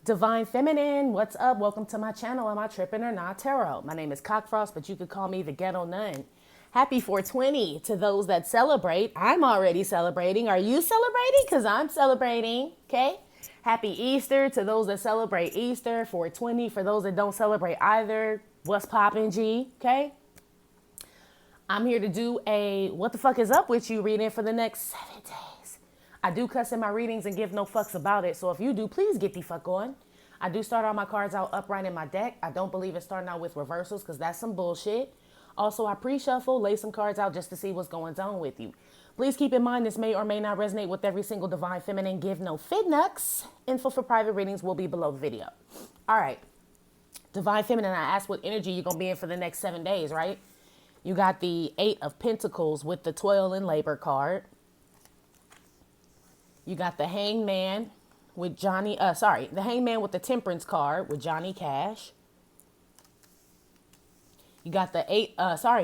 Divine Feminine, what's up? Welcome to my channel. Am I tripping or not? Tarot. My name is Cockfrost, but you could call me the Ghetto Nun. Happy 420 to those that celebrate. I'm already celebrating. Are you celebrating? Because I'm celebrating, okay? Happy Easter to those that celebrate Easter. 420 for those that don't celebrate either. What's poppin', G, okay? I'm here to do a what the fuck is up with you reading for the next 7 days. I do cuss in my readings and give no fucks about it. So if you do, please get the fuck on. I do start all my cards out upright in my deck. I don't believe in starting out with reversals because that's some bullshit. Also, I pre-shuffle, lay some cards out just to see what's going on with you. Please keep in mind this may or may not resonate with every single Divine Feminine. Give no fidnucks. Info for private readings will be below the video. All right. Divine Feminine, I asked what energy you're going to be in for the next 7 days, right? You got the 8 of Pentacles with the Toil and Labor card. You got the Hangman with the Hangman with the Temperance card with Johnny Cash. You got the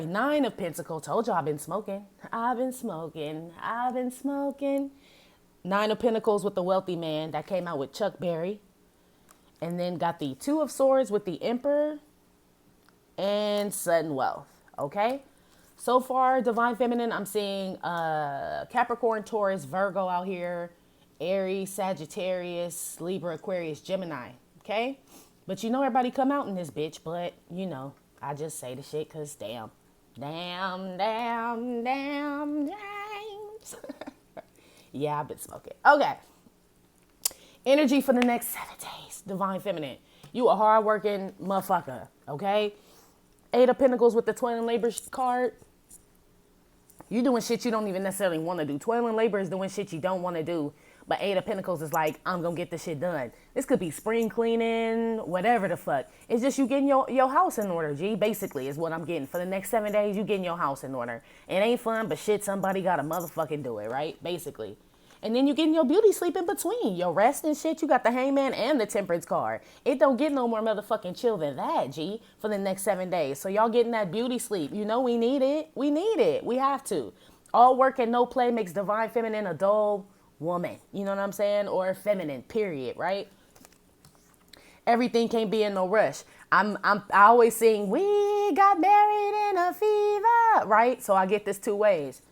9 of Pentacles. Told you I've been smoking. I've been smoking. 9 of Pentacles with the Wealthy Man. That came out with Chuck Berry. And then got the 2 of Swords with the Emperor and Sudden Wealth. Okay? So far, Divine Feminine, I'm seeing Capricorn, Taurus, Virgo out here, Aries, Sagittarius, Libra, Aquarius, Gemini. Okay? But you know everybody come out in this bitch, but you know, I just say the shit because damn. Yeah, I've been smoking. Okay. Energy for the next 7 days. Divine Feminine. You a hardworking motherfucker, okay? 8 of Pentacles with the Toil and Labor card. You doing shit you don't even necessarily want to do. Toil and Labor is doing shit you don't want to do. But 8 of Pentacles is like, I'm going to get this shit done. This could be spring cleaning, whatever the fuck. It's just you getting your house in order, G. Basically is what I'm getting. For the next 7 days, you getting your house in order. It ain't fun, but shit, somebody got to motherfucking do it, right? Basically. And then you getting your beauty sleep in between. Your rest and shit, you got the Hangman and the Temperance card. It don't get no more motherfucking chill than that, G, for the next 7 days. So y'all getting that beauty sleep. You know we need it. We need it. We have to. All work and no play makes Divine Feminine a dull woman. You know what I'm saying? Or feminine, period, right? Everything can't be in no rush. I always sing, we got married in a fever, right? So I get this 2 ways.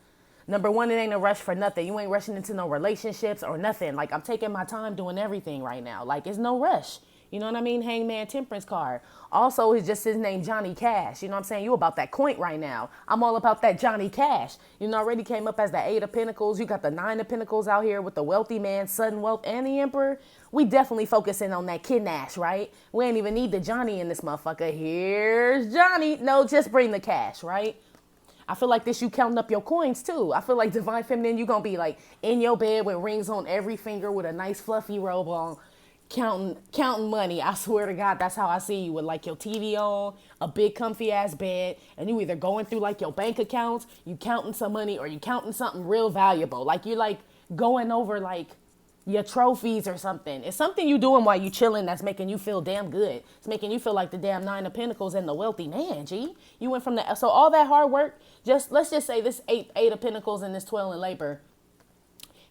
Number 1, it ain't a rush for nothing. You ain't rushing into no relationships or nothing. Like, I'm taking my time doing everything right now. Like, it's no rush. You know what I mean? Hangman, Temperance card. Also, it's just his name, Johnny Cash. You know what I'm saying? You about that coin right now. I'm all about that Johnny Cash. You know, already came up as the 8 of Pentacles. You got the 9 of Pentacles out here with the Wealthy Man, Sudden Wealth, and the Emperor. We definitely focusing on that Kid Nash, right? We ain't even need the Johnny in this motherfucker. Here's Johnny. No, just bring the cash, right? I feel like this, you counting up your coins too. I feel like Divine Feminine, you going to be like in your bed with rings on every finger with a nice fluffy robe on, counting money. I swear to God, that's how I see you with like your TV on, a big comfy ass bed, and you either going through like your bank accounts, you counting some money, or you counting something real valuable. Like you're like going over like your trophies or something. It's something you doing while you chilling that's making you feel damn good. It's making you feel like the damn 9 of Pentacles and the Wealthy Man, G. You went from so all that hard work, let's just say this 8 of Pentacles and this Toil and Labor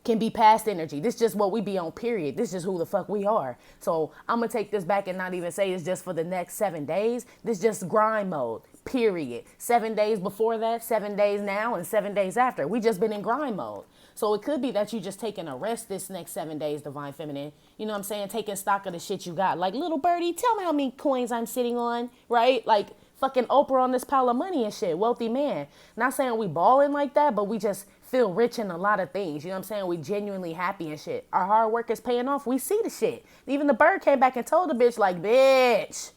can be past energy. This is just what we be on, period. This is just who the fuck we are. So I'm going to take this back and not even say it's just for the next 7 days. This is just grind mode, period. 7 days before that, 7 days now, and 7 days after. We just been in grind mode. So it could be that you just taking a rest this next 7 days, Divine Feminine. You know what I'm saying? Taking stock of the shit you got. Like, little birdie, tell me how many coins I'm sitting on, right? Like, fucking Oprah on this pile of money and shit. Wealthy Man. Not saying we balling like that, but we just feel rich in a lot of things. You know what I'm saying? We genuinely happy and shit. Our hard work is paying off. We see the shit. Even the bird came back and told the bitch, like, bitch,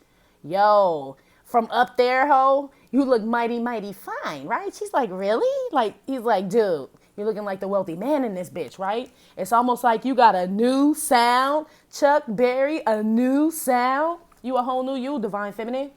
yo, from up there, ho, you look mighty, mighty fine, right? She's like, really? Like, he's like, dude, you're looking like the Wealthy Man in this bitch, right? It's almost like you got a new sound. Chuck Berry, a new sound. You a whole new you, Divine Feminine.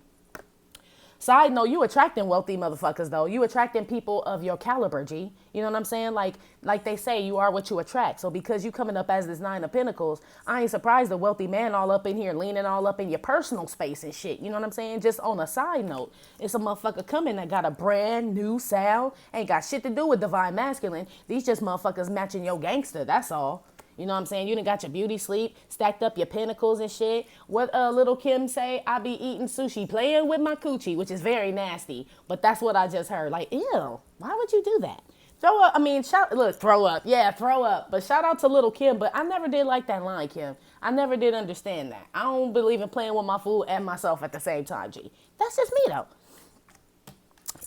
Side note, you attracting wealthy motherfuckers, though. You attracting people of your caliber, G. You know what I'm saying? Like they say, you are what you attract. So because you coming up as this 9 of Pentacles, I ain't surprised the Wealthy Man all up in here, leaning all up in your personal space and shit. You know what I'm saying? Just on a side note, it's a motherfucker coming that got a brand new sound. Ain't got shit to do with Divine Masculine. These just motherfuckers matching your gangster, that's all. You know what I'm saying? You done got your beauty sleep, stacked up your pinnacles and shit. What little Kim say? I be eating sushi, playing with my coochie, which is very nasty. But that's what I just heard. Like, ew, why would you do that? Throw up, I mean, throw up. Yeah, throw up. But shout out to little Kim. But I never did like that line, Kim. I never did understand that. I don't believe in playing with my food and myself at the same time, G. That's just me, though.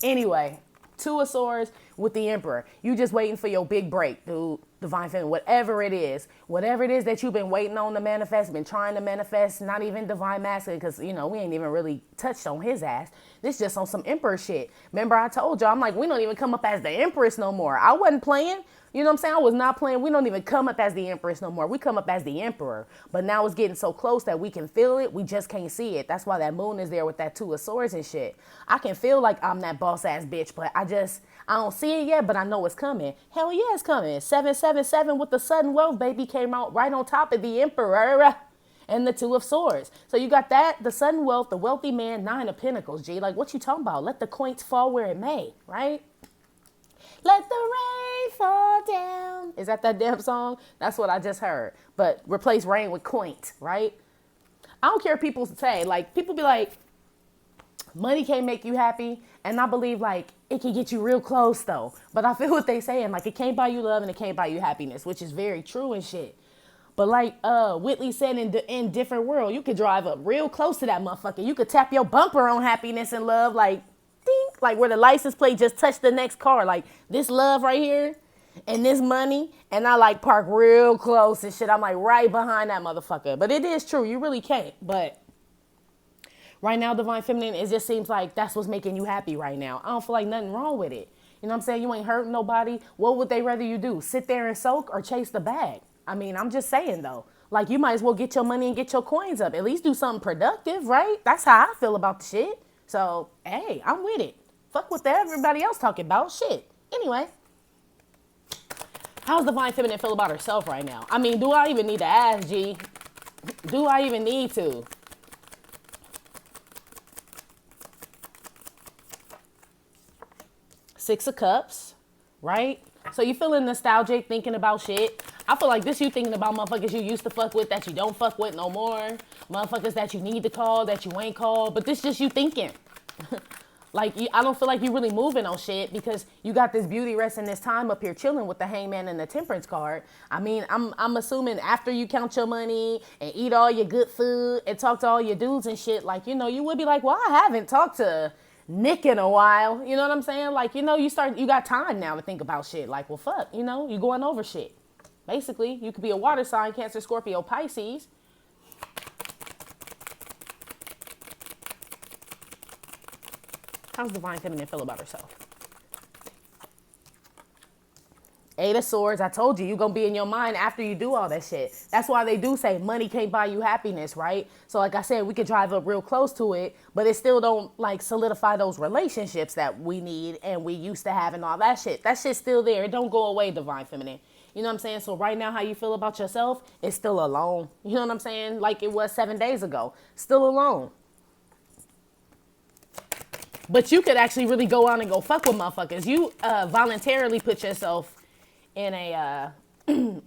Anyway, Two of Swords with the Emperor. You just waiting for your big break, dude. Divine Feminine, whatever it is that you've been waiting on to manifest, been trying to manifest, not even Divine Masculine, because, you know, we ain't even really touched on his ass. This just on some Emperor shit. Remember I told y'all, I'm like, we don't even come up as the Empress no more. I wasn't playing. You know what I'm saying? I was not playing. We don't even come up as the Empress no more. We come up as the Emperor. But now it's getting so close that we can feel it. We just can't see it. That's why that moon is there with that Two of Swords and shit. I can feel like I'm that boss ass bitch, but I don't see it yet, but I know it's coming. Hell yeah, it's coming. 777 with the sudden wealth, baby, came out right on top of the Emperor and the Two of Swords. So you got that, the sudden wealth, the wealthy man, 9 of Pentacles, G. Like, what you talking about? Let the coins fall where it may, right? Let the rain fall down. Is that damn song? That's what I just heard. But replace rain with quaint, right? I don't care what people say. Like, people be like, money can't make you happy. And I believe, like, it can get you real close, though. But I feel what they saying. Like, it can't buy you love and it can't buy you happiness, which is very true and shit. But like Whitley said in Different World, you could drive up real close to that motherfucker. You could tap your bumper on happiness and love, like, ding, like where the license plate just touched the next car. Like, this love right here and this money, and I like park real close and shit. I'm like right behind that motherfucker. But it is true. You really can't. But right now, Divine Feminine, it just seems like that's what's making you happy right now. I don't feel like nothing wrong with it. You know what I'm saying? You ain't hurting nobody. What would they rather you do? Sit there and soak or chase the bag? I mean, I'm just saying, though. Like, you might as well get your money and get your coins up. At least do something productive, right? That's how I feel about the shit. So, hey, I'm with it. Fuck what everybody else talking about. Shit. Anyway. How's Divine Feminine feel about herself right now? I mean, do I even need to ask, G? Do I even need to? Six of Cups, right? So you feeling nostalgic, thinking about shit. I feel like this you thinking about motherfuckers you used to fuck with that you don't fuck with no more. Motherfuckers that you need to call that you ain't called. But this just you thinking. Like, I don't feel like you really moving on shit because you got this beauty rest in this time up here chilling with the Hangman and the Temperance card. I mean, I'm assuming after you count your money and eat all your good food and talk to all your dudes and shit, like, you know, you would be like, well, I haven't talked to Nick in a while. You know what I'm saying? Like, you know, you got time now to think about shit. Like, well, fuck, you know, you going over shit. Basically, you could be a water sign, Cancer, Scorpio, Pisces. How's Divine Feminine feel about herself? 8 of Swords. I told you, you're going to be in your mind after you do all that shit. That's why they do say money can't buy you happiness, right? So like I said, we could drive up real close to it, but it still don't like solidify those relationships that we need and we used to have and all that shit. That shit's still there. It don't go away, Divine Feminine. You know what I'm saying? So right now, how you feel about yourself is still alone. You know what I'm saying? Like it was 7 days ago. Still alone. But you could actually really go out and go fuck with motherfuckers. You voluntarily put yourself in a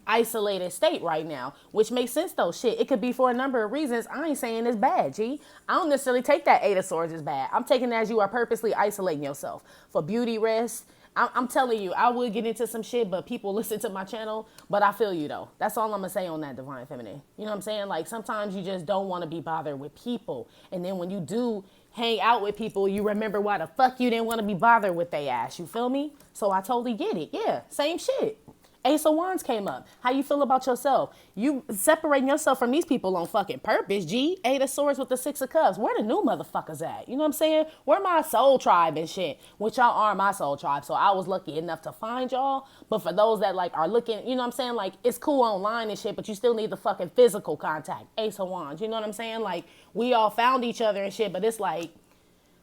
isolated state right now, which makes sense though. Shit, it could be for a number of reasons. I ain't saying it's bad, G. I don't necessarily take that 8 of Swords as bad. I'm taking it as you are purposely isolating yourself for beauty rest. I'm telling you, I would get into some shit, but people listen to my channel. But I feel you, though. That's all I'm going to say on that, Divine Feminine. You know what I'm saying? Like, sometimes you just don't want to be bothered with people. And then when you do hang out with people, you remember why the fuck you didn't want to be bothered with they ass. You feel me? So I totally get it. Yeah, same shit. Ace of Wands came up. How you feel about yourself? You separating yourself from these people on fucking purpose, G. 8 of Swords with the 6 of Cups. Where the new motherfuckers at? You know what I'm saying? Where my soul tribe and shit? Which y'all are my soul tribe. So I was lucky enough to find y'all. But for those that like are looking, you know what I'm saying? Like it's cool online and shit, but you still need the fucking physical contact. Ace of Wands. You know what I'm saying? Like we all found each other and shit, but it's like,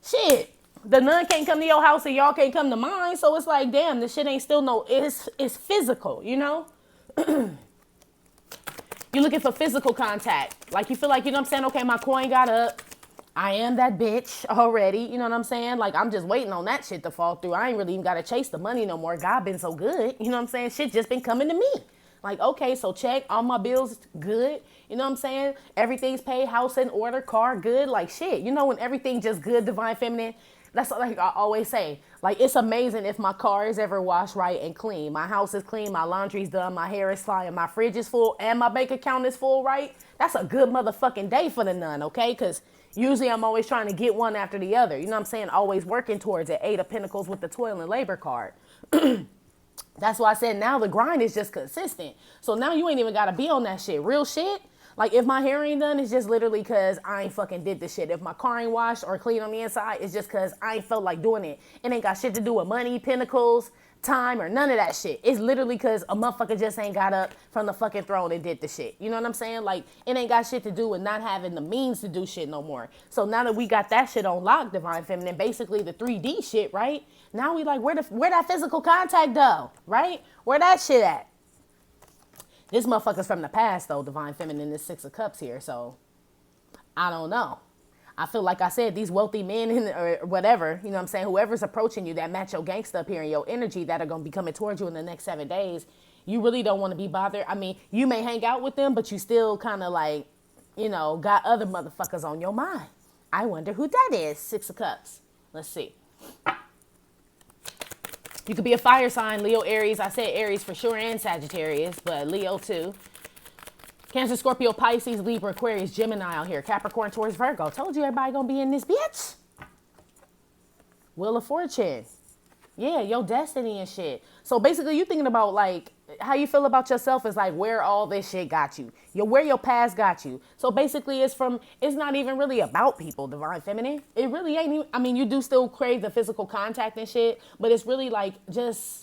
shit. The nun can't come to your house and y'all can't come to mine. So it's like, damn, this shit ain't still no, it's physical, you know? You're looking for physical contact. Like you feel like, you know what I'm saying? Okay, my coin got up. I am that bitch already. You know what I'm saying? Like I'm just waiting on that shit to fall through. I ain't really even got to chase the money no more. God been so good. You know what I'm saying? Shit just been coming to me. Like, okay, so check, all my bills good. You know what I'm saying? Everything's paid, house in order, car good, like shit. You know when everything just good, divine feminine? That's like I always say. Like, it's amazing if my car is ever washed right and clean. My house is clean, my laundry's done, my hair is flying, my fridge is full, and my bank account is full, right? That's a good motherfucking day for the nun, okay? Because usually I'm always trying to get one after the other. You know what I'm saying? Always working towards it. 8 of Pentacles with the toil and labor card. That's why I said now the grind is just consistent. So now you ain't even got to be on that shit. Real shit. Like, if my hair ain't done, it's just literally because I ain't fucking did the shit. If my car ain't washed or clean on the inside, it's just because I ain't felt like doing it. It ain't got shit to do with money, pentacles, time, or none of that shit. It's literally because a motherfucker just ain't got up from the fucking throne and did the shit. You know what I'm saying? Like, it ain't got shit to do with not having the means to do shit no more. So now that we got that shit on lock, divine feminine, basically the 3D shit, right? Now we like, where that physical contact go, right? Where that shit at? This motherfucker's from the past, though, divine feminine, this 6 of Cups here, so I don't know. I feel like I said, these wealthy men or whatever, you know what I'm saying, whoever's approaching you that match your gangsta up here and your energy that are going to be coming towards you in the next 7 days, you really don't want to be bothered. I mean, you may hang out with them, but you still kind of like, you know, got other motherfuckers on your mind. I wonder who that is, 6 of Cups. Let's see. You could be a fire sign, Leo, Aries. I said Aries for sure and Sagittarius, but Leo too. Cancer, Scorpio, Pisces, Libra, Aquarius, Gemini out here. Capricorn, Taurus, Virgo. Told you everybody gonna be in this bitch. Wheel of Fortune. Yeah, your destiny and shit. So basically you thinking about like how you feel about yourself is like where all this shit got you. Where your past got you. So basically it's not even really about people, divine feminine. It really ain't even, I mean, you do still crave the physical contact and shit, but it's really like just,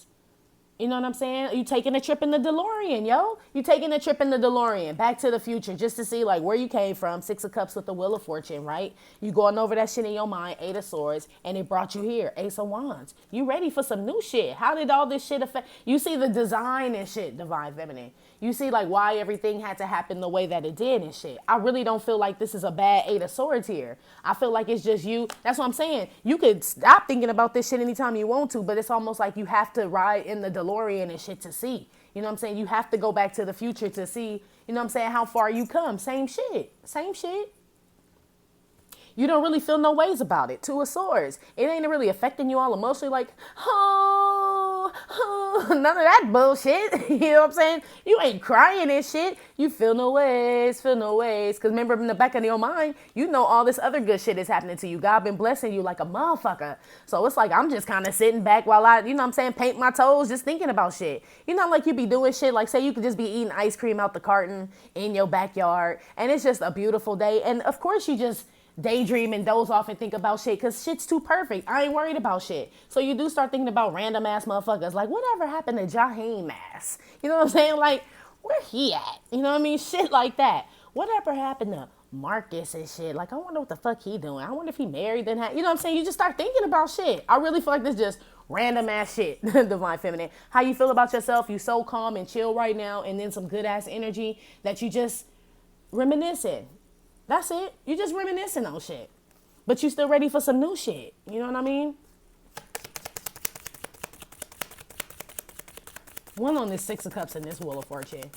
you know what I'm saying? You taking a trip in the DeLorean, yo. You taking a trip in the DeLorean, back to the future, just to see like where you came from. 6 of Cups with the Wheel of Fortune, right? You going over that shit in your mind, 8 of Swords, and it brought you here, Ace of Wands. You ready for some new shit. How did all this shit affect? You see the design and shit, divine feminine. You see like why everything had to happen the way that it did and shit. I really don't feel like this is a bad 8 of Swords here. I feel like it's just you. That's what I'm saying. You could stop thinking about this shit anytime you want to, but it's almost like you have to ride in the DeLorean and shit to see. You know what I'm saying? You have to go back to the future to see, you know what I'm saying, how far you come. Same shit. Same shit. You don't really feel no ways about it. 2 of Swords. It ain't really affecting you all emotionally like, none of that bullshit. You know what I'm saying? You ain't crying and shit. You feel no ways. Because remember in the back of your mind, you know all this other good shit is happening to you. God been blessing you like a motherfucker. So it's like I'm just kind of sitting back while I, you know what I'm saying, paint my toes, just thinking about shit. You know, like you be doing shit. Like say you could just be eating ice cream out the carton in your backyard. And it's just a beautiful day. And of course you just daydream and doze off and think about shit because shit's too perfect. I ain't worried about shit. So you do start thinking about random ass motherfuckers like whatever happened to Jaheim ass? You know what I'm saying? Like where he at? You know what I mean? Shit like that. Whatever happened to Marcus and shit? Like I wonder what the fuck he doing. I wonder if he married then you know what I'm saying? You just start thinking about shit. I really feel like this just random ass shit. Divine feminine. How you feel about yourself? You so calm and chill right now and then some good ass energy that you just reminiscing. That's it. You just reminiscing on shit. But you still ready for some new shit. You know what I mean? One on this 6 of Cups and this Wheel of Fortune.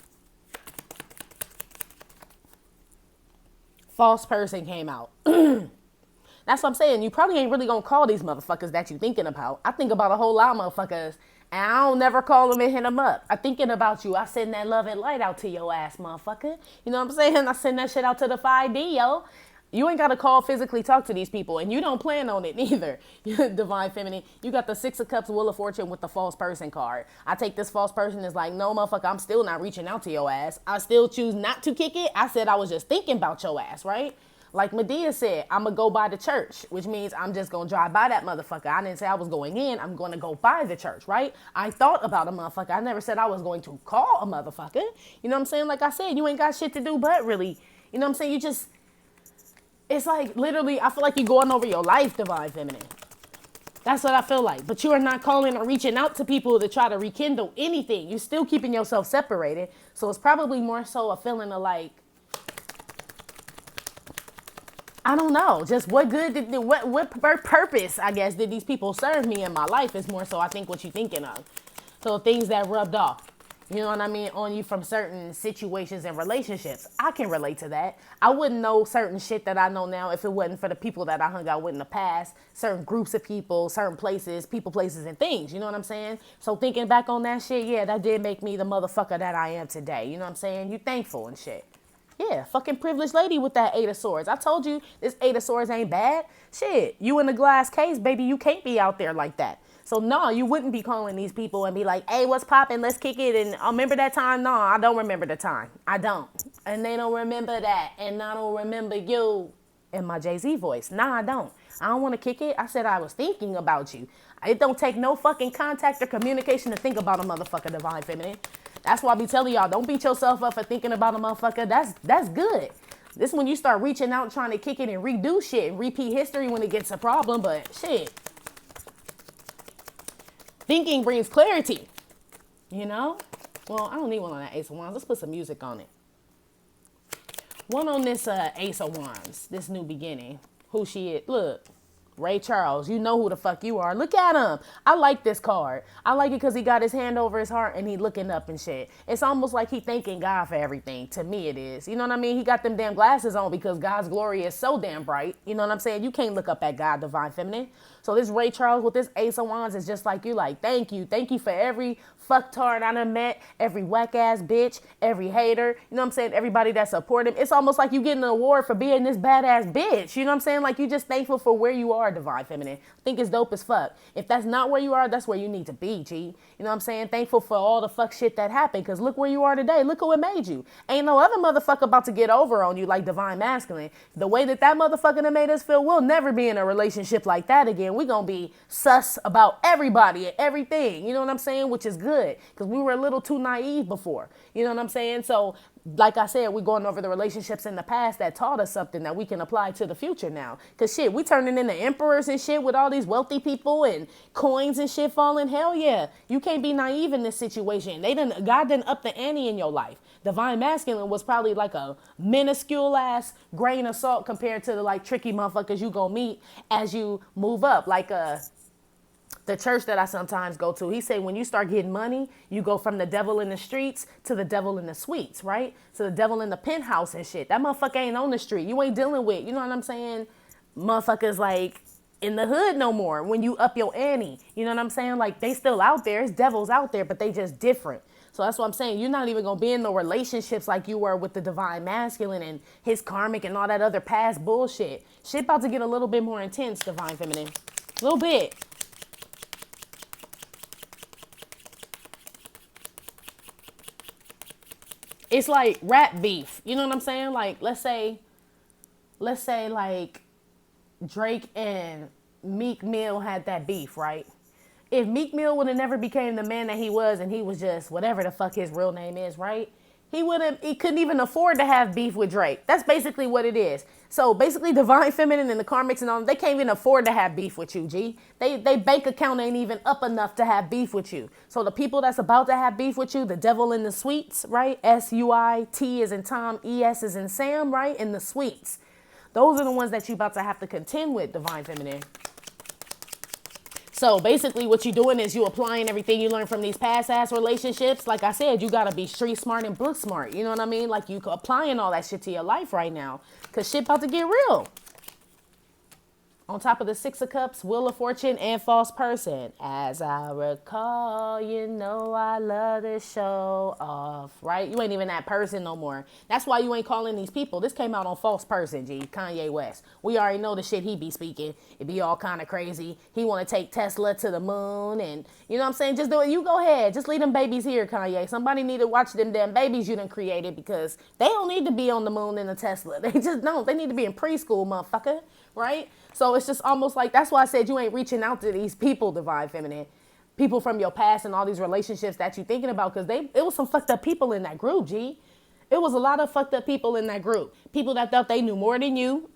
False person came out. That's what I'm saying. You probably ain't really gonna call these motherfuckers that you thinking about. I think about a whole lot of motherfuckers and I don't never call them and hit them up. I thinking about you. I send that love and light out to your ass, motherfucker. You know what I'm saying? I send that shit out to the 5D, yo. You ain't got to call physically talk to these people, and you don't plan on it neither. Divine feminine. You got the 6 of Cups, Wheel of Fortune with the false person card. I take this false person as like, no, motherfucker, I'm still not reaching out to your ass. I still choose not to kick it. I said I was just thinking about your ass, right? Like Medea said, I'm going to go by the church, which means I'm just going to drive by that motherfucker. I didn't say I was going in. I'm going to go by the church, right? I thought about a motherfucker. I never said I was going to call a motherfucker. You know what I'm saying? Like I said, you ain't got shit to do but really. You know what I'm saying? You just, it's like literally, I feel like you're going over your life, divine feminine. That's what I feel like. But you are not calling or reaching out to people to try to rekindle anything. You're still keeping yourself separated. So it's probably more so a feeling of like, I don't know, just what good what purpose, I guess, did these people serve me in my life is more so I think what you're thinking of. So things that rubbed off. You know what I mean? On you from certain situations and relationships. I can relate to that. I wouldn't know certain shit that I know now if it wasn't for the people that I hung out with in the past, certain groups of people, certain places, people, places, and things. You know what I'm saying? So thinking back on that shit, yeah, that did make me the motherfucker that I am today. You know what I'm saying? You thankful and shit. Yeah, fucking privileged lady with that 8 of Swords. I told you this 8 of Swords ain't bad. Shit, you in the glass case, baby. You can't be out there like that. So no, you wouldn't be calling these people and be like, hey, what's poppin'? Let's kick it. And I remember that time? No, I don't remember the time. I don't. And they don't remember that. And I don't remember you in my Jay-Z voice. Nah, I don't. I don't want to kick it. I said I was thinking about you. It don't take no fucking contact or communication to think about a motherfucker, Divine Feminine. That's why I be telling y'all, don't beat yourself up for thinking about a motherfucker. That's good. This is when you start reaching out, trying to kick it and redo shit and repeat history when it gets a problem. But shit. Thinking brings clarity, you know? Well, I don't need one on that Ace of Wands. Let's put some music on it. One on this Ace of Wands, this new beginning. Who she is. Look, Ray Charles, you know who the fuck you are. Look at him. I like this card. I like it because he got his hand over his heart and he looking up and shit. It's almost like he thanking God for everything. To me, it is. You know what I mean? He got them damn glasses on because God's glory is so damn bright. You know what I'm saying? You can't look up at God, Divine Feminine. So this Ray Charles with this Ace of Wands is just like you, like, thank you. Thank you for every fucktard I done met, every whack-ass bitch, every hater. You know what I'm saying? Everybody that support him. It's almost like you getting an award for being this badass bitch. You know what I'm saying? Like, you just thankful for where you are, Divine Feminine. I think it's dope as fuck. If that's not where you are, that's where you need to be, G. You know what I'm saying? Thankful for all the fuck shit that happened, because look where you are today. Look who it made you. Ain't no other motherfucker about to get over on you like Divine Masculine. The way that motherfucker that made us feel, we'll never be in a relationship like that again. We gonna be sus about everybody and everything. You know what I'm saying? Which is good, because we were a little too naive before. You know what I'm saying? So, like I said, we're going over the relationships in the past that taught us something that we can apply to the future now. Because shit, we turning into emperors and shit with all these wealthy people and coins and shit falling. Hell yeah. You can't be naive in this situation. God didn't up the ante in your life. Divine Masculine was probably like a minuscule ass grain of salt compared to the like tricky motherfuckers you gonna meet as you move up. Like the church that I sometimes go to, he say when you start getting money, you go from the devil in the streets to the devil in the suites, right? To the devil in the penthouse and shit. That motherfucker ain't on the street. You ain't dealing with, you know what I'm saying? Motherfuckers like in the hood no more when you up your ante. You know what I'm saying? Like they still out there. It's devils out there, but they just different. So that's what I'm saying. You're not even going to be in no relationships like you were with the Divine Masculine and his karmic and all that other past bullshit. Shit about to get a little bit more intense, Divine Feminine. A little bit. It's like rap beef. You know what I'm saying? Like, let's say like Drake and Meek Mill had that beef, right? If Meek Mill would have never became the man that he was and he was just whatever the fuck his real name is, right? He couldn't even afford to have beef with Drake. That's basically what it is. So basically Divine Feminine and the karmics and all, they can't even afford to have beef with you, G. They bank account ain't even up enough to have beef with you. So the people that's about to have beef with you, the devil in the suites, right? S-U-I-T is in Tom, E-S is in Sam, right? In the suites. Those are the ones that you about to have to contend with, Divine Feminine. So basically what you're doing is you applying everything you learned from these past ass relationships. Like I said, you got to be street smart and book smart. You know what I mean? Like you applying all that shit to your life right now, because shit about to get real. On top of the Six of Cups, Wheel of Fortune, and False Person. As I recall, you know I love to show off, right? You ain't even that person no more. That's why you ain't calling these people. This came out on False Person, G, Kanye West. We already know the shit he be speaking. It be all kind of crazy. He want to take Tesla to the moon, and you know what I'm saying? Just do it. You go ahead. Just leave them babies here, Kanye. Somebody need to watch them damn babies you done created, because they don't need to be on the moon in a Tesla. They just don't. They need to be in preschool, motherfucker, right? So it's just almost like, that's why I said you ain't reaching out to these people, Divine Feminine. People from your past and all these relationships that you thinking about, because it was some fucked up people in that group, G. It was a lot of fucked up people in that group. People that thought they knew more than you.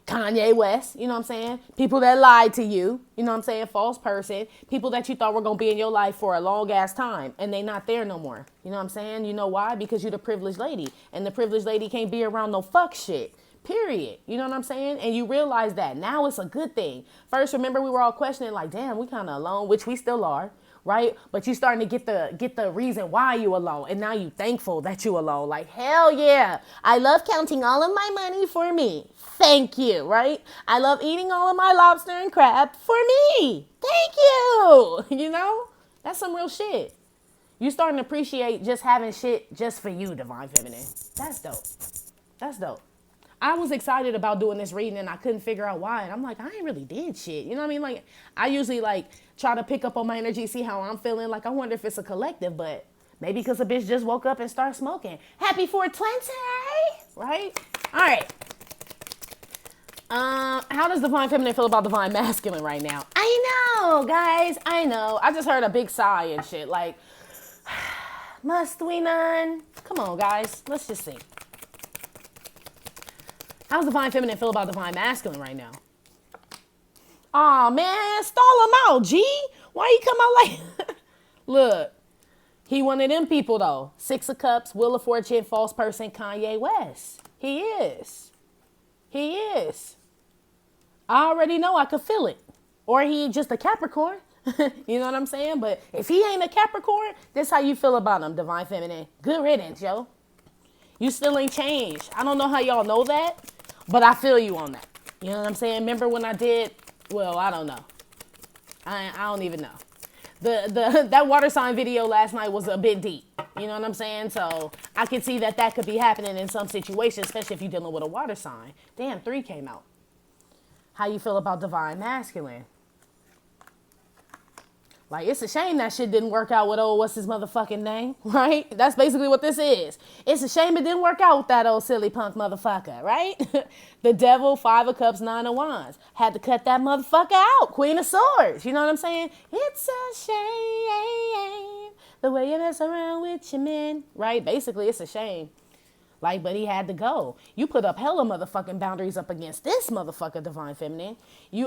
Kanye West, you know what I'm saying? People that lied to you, you know what I'm saying? False person. People that you thought were going to be in your life for a long ass time, and they not there no more. You know what I'm saying? You know why? Because you're the privileged lady, and the privileged lady can't be around no fuck shit. Period. You know what I'm saying? And you realize that now it's a good thing. First, remember we were all questioning like, damn, we kind of alone, which we still are. right? But you starting to get the reason why you alone, and now you thankful that you alone. Like, hell yeah, I love counting all of my money for me. Thank you, right? I love eating all of my lobster and crab for me. Thank you. You know, that's some real shit. You starting to appreciate just having shit just for you, Divine Feminine. That's dope. That's dope. I was excited about doing this reading and I couldn't figure out why. And I'm like, I ain't really did shit. You know what I mean? Like, I usually like try to pick up on my energy, see how I'm feeling. Like, I wonder if it's a collective, but maybe because a bitch just woke up and started smoking. Happy 420, right? All right. How does Divine Feminine feel about Divine Masculine right now? I know, guys. I know. I just heard a big sigh and shit. Like, must we none? Come on, guys. Let's just see. How's Divine Feminine feel about Divine Masculine right now? Aw, man, stall him out, G. Why you come out like... Look, he one of them people, though. 6 of Cups, Wheel of Fortune, false person, Kanye West. He is. He is. I already know I could feel it. Or he just a Capricorn. You know what I'm saying? But if he ain't a Capricorn, this how you feel about him, Divine Feminine. Good riddance, yo. You still ain't changed. I don't know how y'all know that, but I feel you on that. You know what I'm saying? Remember when I did, well, I don't know. I don't even know. That water sign video last night was a bit deep. You know what I'm saying? So I can see that could be happening in some situations, especially if you're dealing with a water sign. Damn, 3 came out. How you feel about Divine Masculine? Like, it's a shame that shit didn't work out with old, what's his motherfucking name, right? That's basically what this is. It's a shame it didn't work out with that old silly punk motherfucker, right? The Devil, 5 of Cups, 9 of Wands. Had to cut that motherfucker out. Queen of Swords. You know what I'm saying? It's a shame the way you mess around with your men, right? Basically, it's a shame. Like, but he had to go. You put up hella motherfucking boundaries up against this motherfucker, Divine Feminine.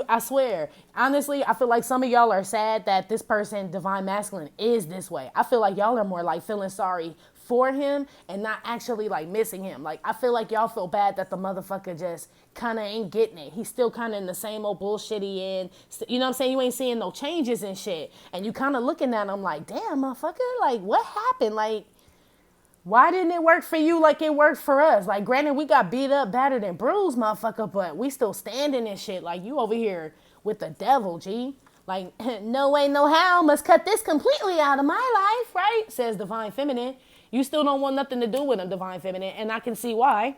I swear, honestly, I feel like some of y'all are sad that this person, Divine Masculine, is this way. I feel like y'all are more like feeling sorry for him and not actually like missing him. Like, I feel like y'all feel bad that the motherfucker just kind of ain't getting it. He's still kind of in the same old bullshit he in. You know what I'm saying? You ain't seeing no changes and shit. And you kind of looking at him like, damn, motherfucker, like, what happened? Like, why didn't it work for you like it worked for us? Like, granted, we got beat up, battered, and bruised, motherfucker, but we still standing and shit. Like, you over here with the devil, G. Like, no way, no how, must cut this completely out of my life, right? Says Divine Feminine. You still don't want nothing to do with him, Divine Feminine, and I can see why.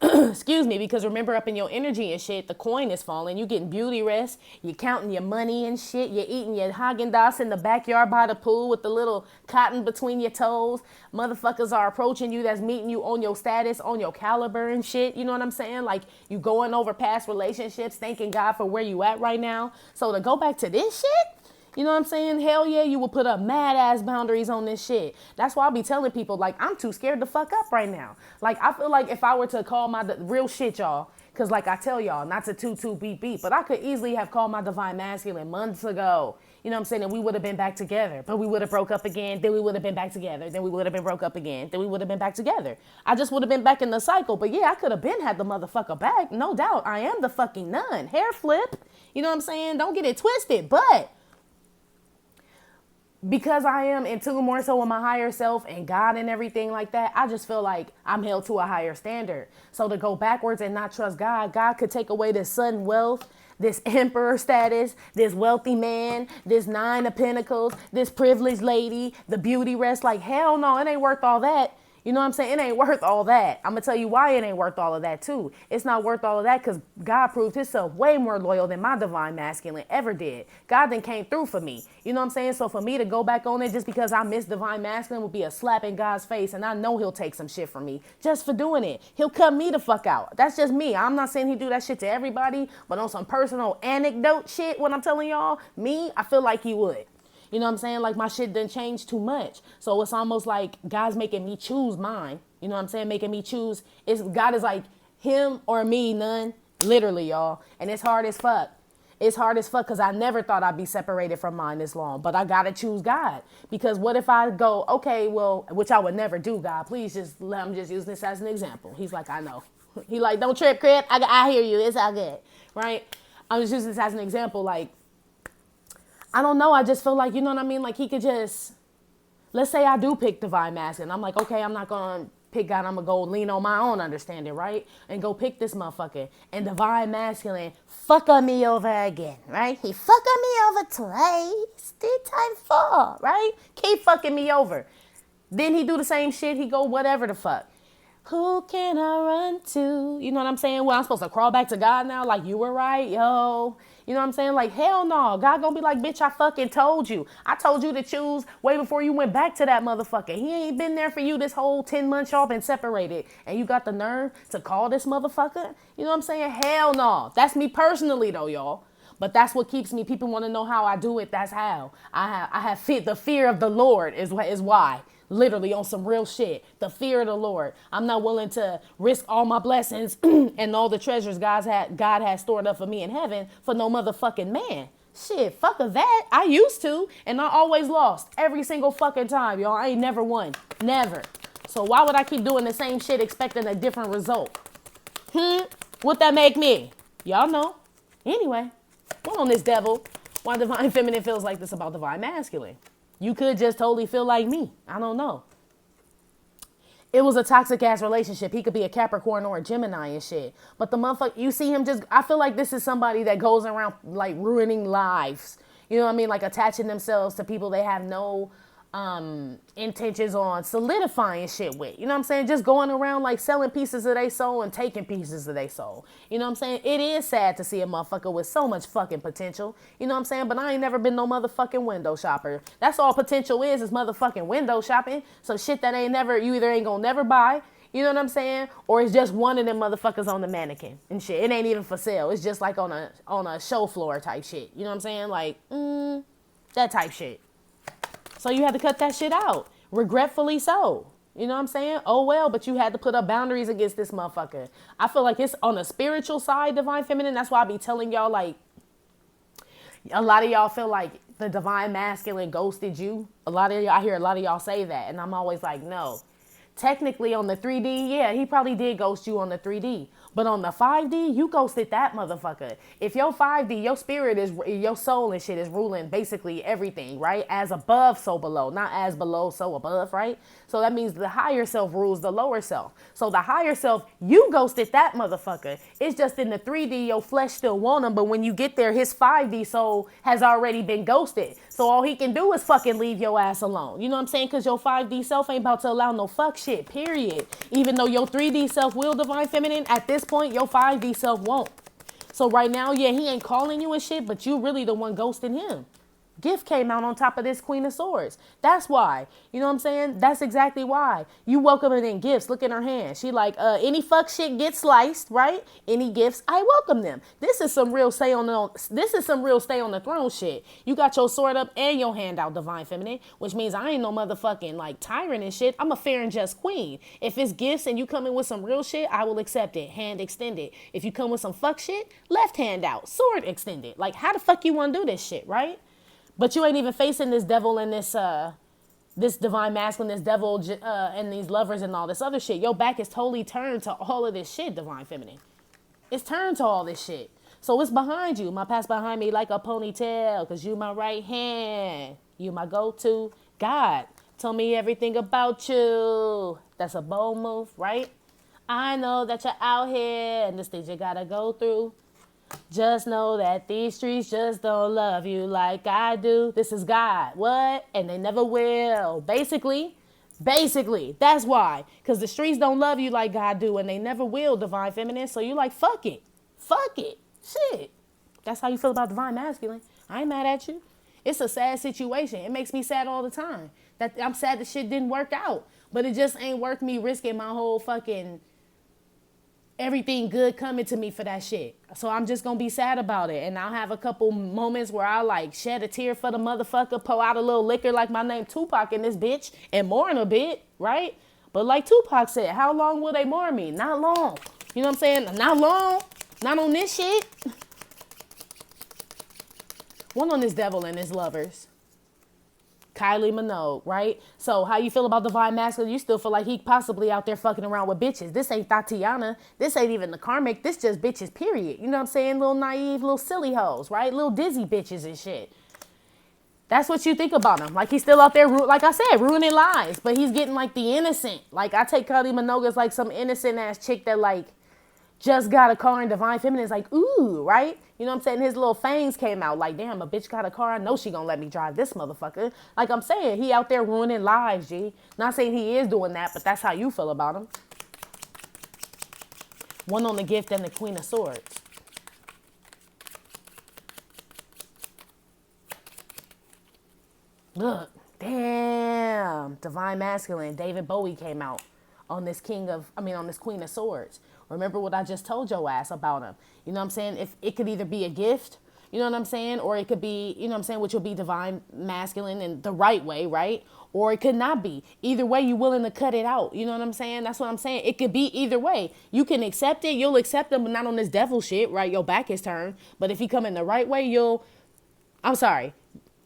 Excuse me, because remember up in your energy and shit, the coin is falling. You getting beauty rest. You counting your money and shit. You're eating your Haagen-Dazs in the backyard by the pool with the little cotton between your toes. Motherfuckers are approaching you that's meeting you on your status, on your caliber and shit. You know what I'm saying? Like, you going over past relationships, thanking God for where you at right now. So to go back to this shit, you know what I'm saying? Hell yeah, you will put up mad ass boundaries on this shit. That's why I be telling people, like, I'm too scared to fuck up right now. Like, I feel like if I were to call my real shit, y'all, because like I tell y'all, not to toot beep beep, but I could easily have called my Divine Masculine months ago. You know what I'm saying? And we would have been back together, but we would have broke up again. Then we would have been back together. Then we would have been broke up again. Then we would have been back together. I just would have been back in the cycle. But yeah, I could have been had the motherfucker back. No doubt. I am the fucking nun. Hair flip. You know what I'm saying? Don't get it twisted. But because I am in tune more so with my higher self and God and everything like that, I just feel like I'm held to a higher standard. So to go backwards and not trust God, God could take away this sudden wealth, this emperor status, this wealthy man, this 9 of Pentacles, this privileged lady, the beauty rest. Like, hell no, it ain't worth all that. You know what I'm saying? It ain't worth all that. I'm going to tell you why it ain't worth all of that, too. It's not worth all of that because God proved himself way more loyal than my Divine Masculine ever did. God then came through for me. You know what I'm saying? So for me to go back on it just because I miss Divine Masculine would be a slap in God's face. And I know he'll take some shit from me just for doing it. He'll cut me the fuck out. That's just me. I'm not saying he do that shit to everybody, but on some personal anecdote shit, what I'm telling y'all, me, I feel like he would. You know what I'm saying? Like, my shit done changed too much. So it's almost like God's making me choose mine. You know what I'm saying? Making me choose. God is like him or me, none. Literally, y'all. And it's hard as fuck. It's hard as fuck because I never thought I'd be separated from mine this long. But I got to choose God. Because what if I go, okay, well, which I would never do, God. Please just let him just use this as an example. He's like, I know. He like, don't trip, Crip. I hear you. It's all good. Right? I'm just using this as an example. Like, I don't know. I just feel like, you know what I mean? Like he could just, let's say I do pick divine masculine. I'm like, okay, I'm not going to pick God. I'm going to go lean on my own understanding, right? And go pick this motherfucker. And divine masculine fucking me over again, right? He fucking me over twice. 3 times 4, right? Keep fucking me over. Then he do the same shit. He go whatever the fuck. Who can I run to? You know what I'm saying? Well, I'm supposed to crawl back to God now? Like, you were right, yo. You know what I'm saying? Like, hell no. God gonna be like, bitch, I fucking told you. I told you to choose way before you went back to that motherfucker. He ain't been there for you this whole 10 months y'all been separated. And you got the nerve to call this motherfucker? You know what I'm saying? Hell no. That's me personally, though, y'all. But that's what keeps me. People want to know how I do it. That's how. I have the fear of the Lord is why. Literally on some real shit. The fear of the Lord. I'm not willing to risk all my blessings and all the treasures God has stored up for me in heaven for no motherfucking man. Shit, fuck of that. I used to, and I always lost every single fucking time, y'all. I ain't never won. Never. So why would I keep doing the same shit expecting a different result? What that make me? Y'all know. Anyway, what on this devil? Why divine feminine feels like this about divine masculine? You could just totally feel like me. I don't know. It was a toxic ass relationship. He could be a Capricorn or a Gemini and shit. But the motherfucker, you see him just, I feel like this is somebody that goes around like ruining lives. You know what I mean? Like attaching themselves to people they have no intentions on solidifying shit with. You know what I'm saying? Just going around like selling pieces of their soul and taking pieces of their soul. You know what I'm saying? It is sad to see a motherfucker with so much fucking potential. You know what I'm saying? But I ain't never been no motherfucking window shopper. That's all potential is motherfucking window shopping. Some shit that you either ain't gonna never buy. You know what I'm saying? Or it's just one of them motherfuckers on the mannequin and shit. It ain't even for sale. It's just like on a show floor type shit. You know what I'm saying? Like, that type shit. So you had to cut that shit out. Regretfully so. You know what I'm saying? Oh, well, but you had to put up boundaries against this motherfucker. I feel like it's on the spiritual side, divine feminine. That's why I be telling y'all, like, a lot of y'all feel like the divine masculine ghosted you. I hear a lot of y'all say that. And I'm always like, no. Technically on the 3D, yeah, he probably did ghost you on the 3D. But on the 5D, you ghosted that motherfucker. If your 5D, your spirit is, your soul and shit is ruling basically everything, right? As above, so below. Not as below, so above, right? So that means the higher self rules the lower self. So the higher self, you ghosted that motherfucker. It's just in the 3D, your flesh still want him. But when you get there, his 5D soul has already been ghosted. So all he can do is fucking leave your ass alone. You know what I'm saying? Because your 5D self ain't about to allow no fuck shit, period. Even though your 3D self will divine feminine, at this point, your 5D self won't. So right now, yeah, he ain't calling you and shit, but you really the one ghosting him. Gift came out on top of this Queen of Swords. That's why. You know what I'm saying? That's exactly why. You welcoming in gifts. Look at her hand. She like, any fuck shit gets sliced, right? Any gifts, I welcome them. This is some real stay on the throne shit. You got your sword up and your hand out, divine feminine, which means I ain't no motherfucking like tyrant and shit. I'm a fair and just queen. If it's gifts and you come in with some real shit, I will accept it. Hand extended. If you come with some fuck shit, left hand out, sword extended. Like, how the fuck you want to do this shit, right? But you ain't even facing this devil and this divine masculine, this devil and these lovers and all this other shit. Your back is totally turned to all of this shit, divine feminine. It's turned to all this shit. So it's behind you. My past behind me like a ponytail because you my right hand. You my go-to. God, tell me everything about you. That's a bold move, right? I know that you're out here and the things you gotta go through. Just know that these streets just don't love you like I do. This is God. What? And they never will. Basically, that's why. Because the streets don't love you like God do and they never will, divine feminine. So you like, fuck it. Fuck it. Shit. That's how you feel about divine masculine. I ain't mad at you. It's a sad situation. It makes me sad all the time. That I'm sad the shit didn't work out. But it just ain't worth me risking my whole fucking everything good coming to me for that shit. So I'm just gonna be sad about it. And I'll have a couple moments where I like shed a tear for the motherfucker, pour out a little liquor like my name Tupac in this bitch, and mourn a bit, right? But like Tupac said, how long will they mourn me? Not long. You know what I'm saying? Not long. Not on this shit. One on this devil and his lovers. Kylie Minogue, right? So how you feel about divine masculine? You still feel like he possibly out there fucking around with bitches. This ain't Tatiana. This ain't even the karmic. This just bitches, period. You know what I'm saying? Little naive, little silly hoes, right? Little dizzy bitches and shit. That's what you think about him. Like, he's still out there, like I said, ruining lives. But he's getting, like, the innocent. Like, I take Kylie Minogue as, like, some innocent-ass chick that, like, just got a car in Divine Feminine. It's like, ooh, right? You know what I'm saying? His little fangs came out. Like, damn, a bitch got a car. I know she gonna let me drive this motherfucker. Like I'm saying, he out there ruining lives, G. Not saying he is doing that, but that's how you feel about him. One on the Gift and the Queen of Swords. Look, damn, Divine Masculine, David Bowie came out on this on this Queen of Swords. Remember what I just told your ass about him. You know what I'm saying? If it could either be a gift, you know what I'm saying? Or it could be, you know what I'm saying, which will be Divine Masculine in the right way, right? Or it could not be. Either way, you willing to cut it out. You know what I'm saying? That's what I'm saying. It could be either way. You can accept it. You'll accept him, but not on this devil shit, right? Your back is turned. But if he come in the right way,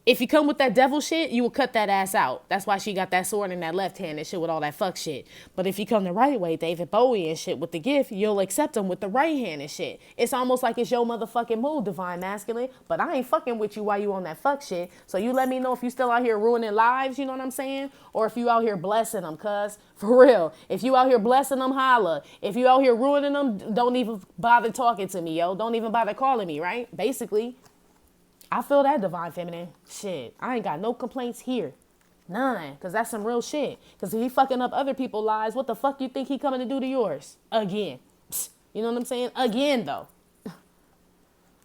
if you come with that devil shit, you will cut that ass out. That's why she got that sword in that left hand and shit with all that fuck shit. But if you come the right way, David Bowie and shit with the gift, you'll accept him with the right hand and shit. It's almost like it's your motherfucking move, Divine Masculine. But I ain't fucking with you while you on that fuck shit. So you let me know if you still out here ruining lives, you know what I'm saying? Or if you out here blessing them, cuz. For real. If you out here blessing them, holla. If you out here ruining them, don't even bother talking to me, yo. Don't even bother calling me, right? Basically. I feel that, Divine Feminine. Shit, I ain't got no complaints here. None, because that's some real shit. Because if he fucking up other people's lives, what the fuck you think he coming to do to yours? Again. Psst. You know what I'm saying? Again, though.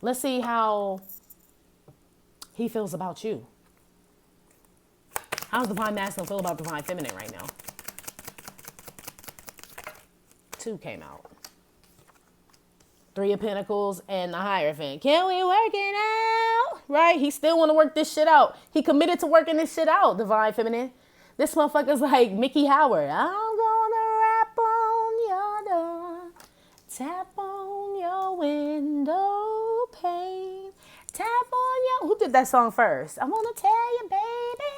Let's see how he feels about you. How's Divine Masculine feel about Divine Feminine right now? 2 came out. 3 of Pentacles and the Hierophant. Can we work it out? Right? He still want to work this shit out. He committed to working this shit out, Divine Feminine. This motherfucker's like Mickey Howard. I'm gonna rap on your door, tap on your window pane, tap on your... Who did that song first? I want to tell you, baby,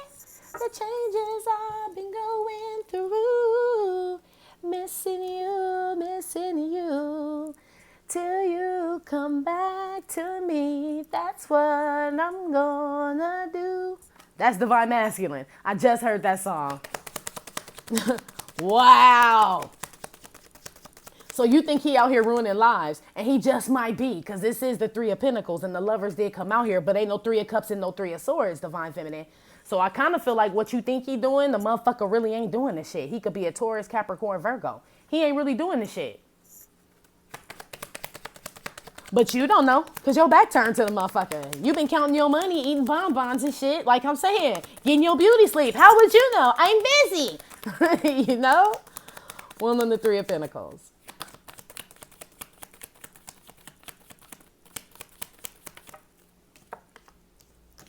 the changes I've been going through. Missing you. Till you come back to me, that's what I'm gonna do. That's Divine Masculine. I just heard that song. Wow. So you think he out here ruining lives, and he just might be, because this is the 3 of Pentacles, and the Lovers did come out here, but ain't no 3 of Cups and no 3 of Swords, Divine Feminine. So I kind of feel like what you think he doing, the motherfucker really ain't doing this shit. He could be a Taurus, Capricorn, Virgo. He ain't really doing this shit. But you don't know, because your back turned to the motherfucker. You been counting your money, eating bonbons and shit, like I'm saying. Getting your beauty sleep. How would you know? I'm busy. You know? 1 on the 3 of Pentacles.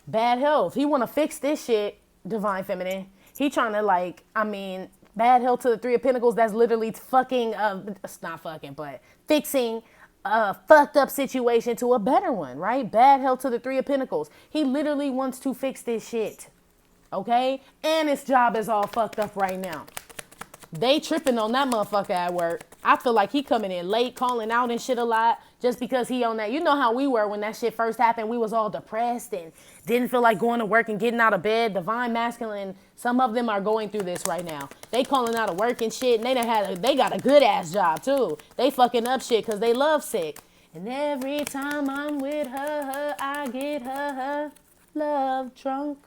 Bad health. He want to fix this shit, Divine Feminine. He trying to bad health to the 3 of Pentacles. That's literally fucking, it's not fucking, but fixing a fucked up situation to a better one, right? Bad health to the 3 of Pentacles. He literally wants to fix this shit, okay? And his job is all fucked up right now. They tripping on that motherfucker at work. I feel like he coming in late, calling out and shit a lot, just because he on that. You know how we were when that shit first happened. We was all depressed and didn't feel like going to work and getting out of bed. Divine Masculine, some of them are going through this right now. They calling out of work and shit, and they got a good ass job too. They fucking up shit because they love sick. And every time I'm with her, I get her love drunk.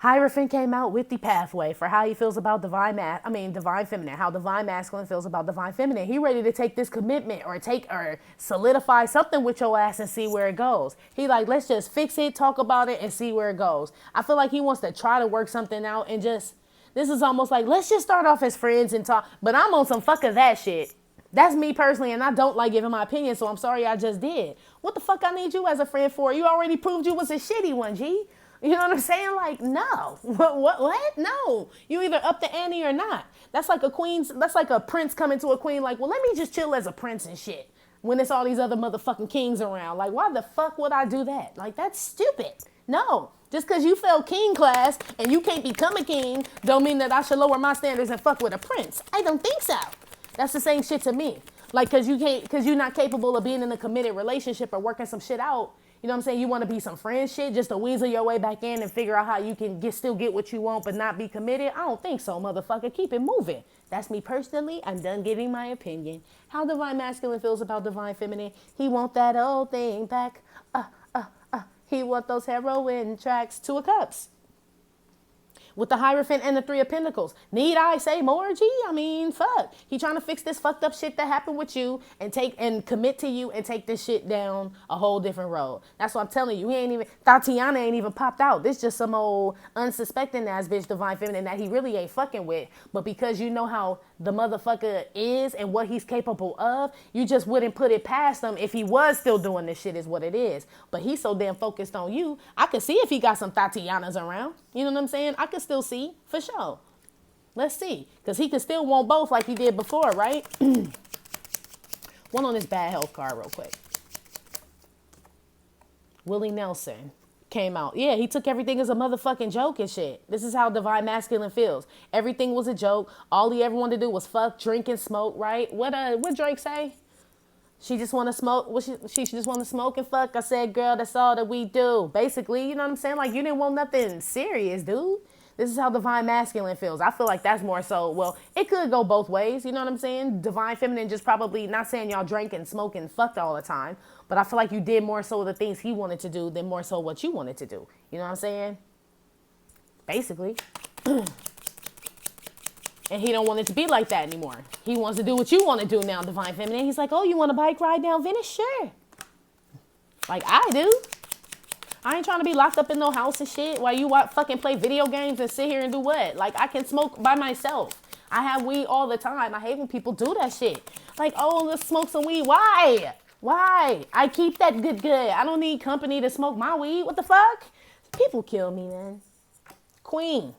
Hierophant came out with the pathway for how he feels about Divine Feminine, how Divine Masculine feels about Divine Feminine. He ready to take this commitment or solidify something with your ass and see where it goes. He like, let's just fix it, talk about it, and see where it goes. I feel like he wants to try to work something out and this is almost like, let's just start off as friends and talk. But I'm on some fuck of that shit. That's me personally, and I don't like giving my opinion, so I'm sorry I just did. What the fuck I need you as a friend for? You already proved you was a shitty one, G. You know what I'm saying? Like, no. What? No. You either up the ante or not. That's like a prince coming to a queen like, well, let me just chill as a prince and shit. When it's all these other motherfucking kings around. Like, why the fuck would I do that? Like, that's stupid. No. Just because you failed king class and you can't become a king don't mean that I should lower my standards and fuck with a prince. I don't think so. That's the same shit to me. Like, because you're not capable of being in a committed relationship or working some shit out. You You know what I'm saying? You want to be some friend shit just to weasel your way back in and figure out how you can still get what you want but not be committed? I don't think so, motherfucker. Keep it moving. That's me personally. I'm done giving my opinion. How Divine Masculine feels about Divine Feminine. He want that old thing back. He want those heroin tracks. 2 of Cups. With the Hierophant and the 3 of Pentacles. Need I say more, G? I mean, fuck. He trying to fix this fucked up shit that happened with you and commit to you and take this shit down a whole different road. That's what I'm telling you. Tatiana ain't even popped out. This just some old unsuspecting ass bitch, Divine Feminine, that he really ain't fucking with. But because you know how the motherfucker is and what he's capable of, you just wouldn't put it past him if he was still doing this shit is what it is. But he's so damn focused on you. I could see if he got some Tatianas around. You know what I'm saying? I could still see, for sure. Let's see. Because he could still want both like he did before, right? One on this bad health card real quick. Willie Nelson came out. Yeah, he took everything as a motherfucking joke and shit. This is how Divine Masculine feels. Everything was a joke. All he ever wanted to do was fuck, drink, and smoke, right? What Drake say? She just want to smoke. She just want to smoke and fuck. I said, girl, that's all that we do. Basically, you know what I'm saying? Like, you didn't want nothing serious, dude. This is how Divine Masculine feels. I feel like that's more so, well, it could go both ways. You know what I'm saying? Divine Feminine just probably, not saying y'all drank and smoked and fucked all the time, but I feel like you did more so the things he wanted to do than more so what you wanted to do. You know what I'm saying? Basically. And he don't want it to be like that anymore. He wants to do what you want to do now, Divine Feminine. He's like, oh, you want a bike ride down Venice? Sure. Like I do. I ain't trying to be locked up in no house and shit while you fucking play video games and sit here and do what? Like, I can smoke by myself. I have weed all the time. I hate when people do that shit. Like, oh, let's smoke some weed. Why? Why? I keep that good. I don't need company to smoke my weed. What the fuck? People kill me, man. Queen.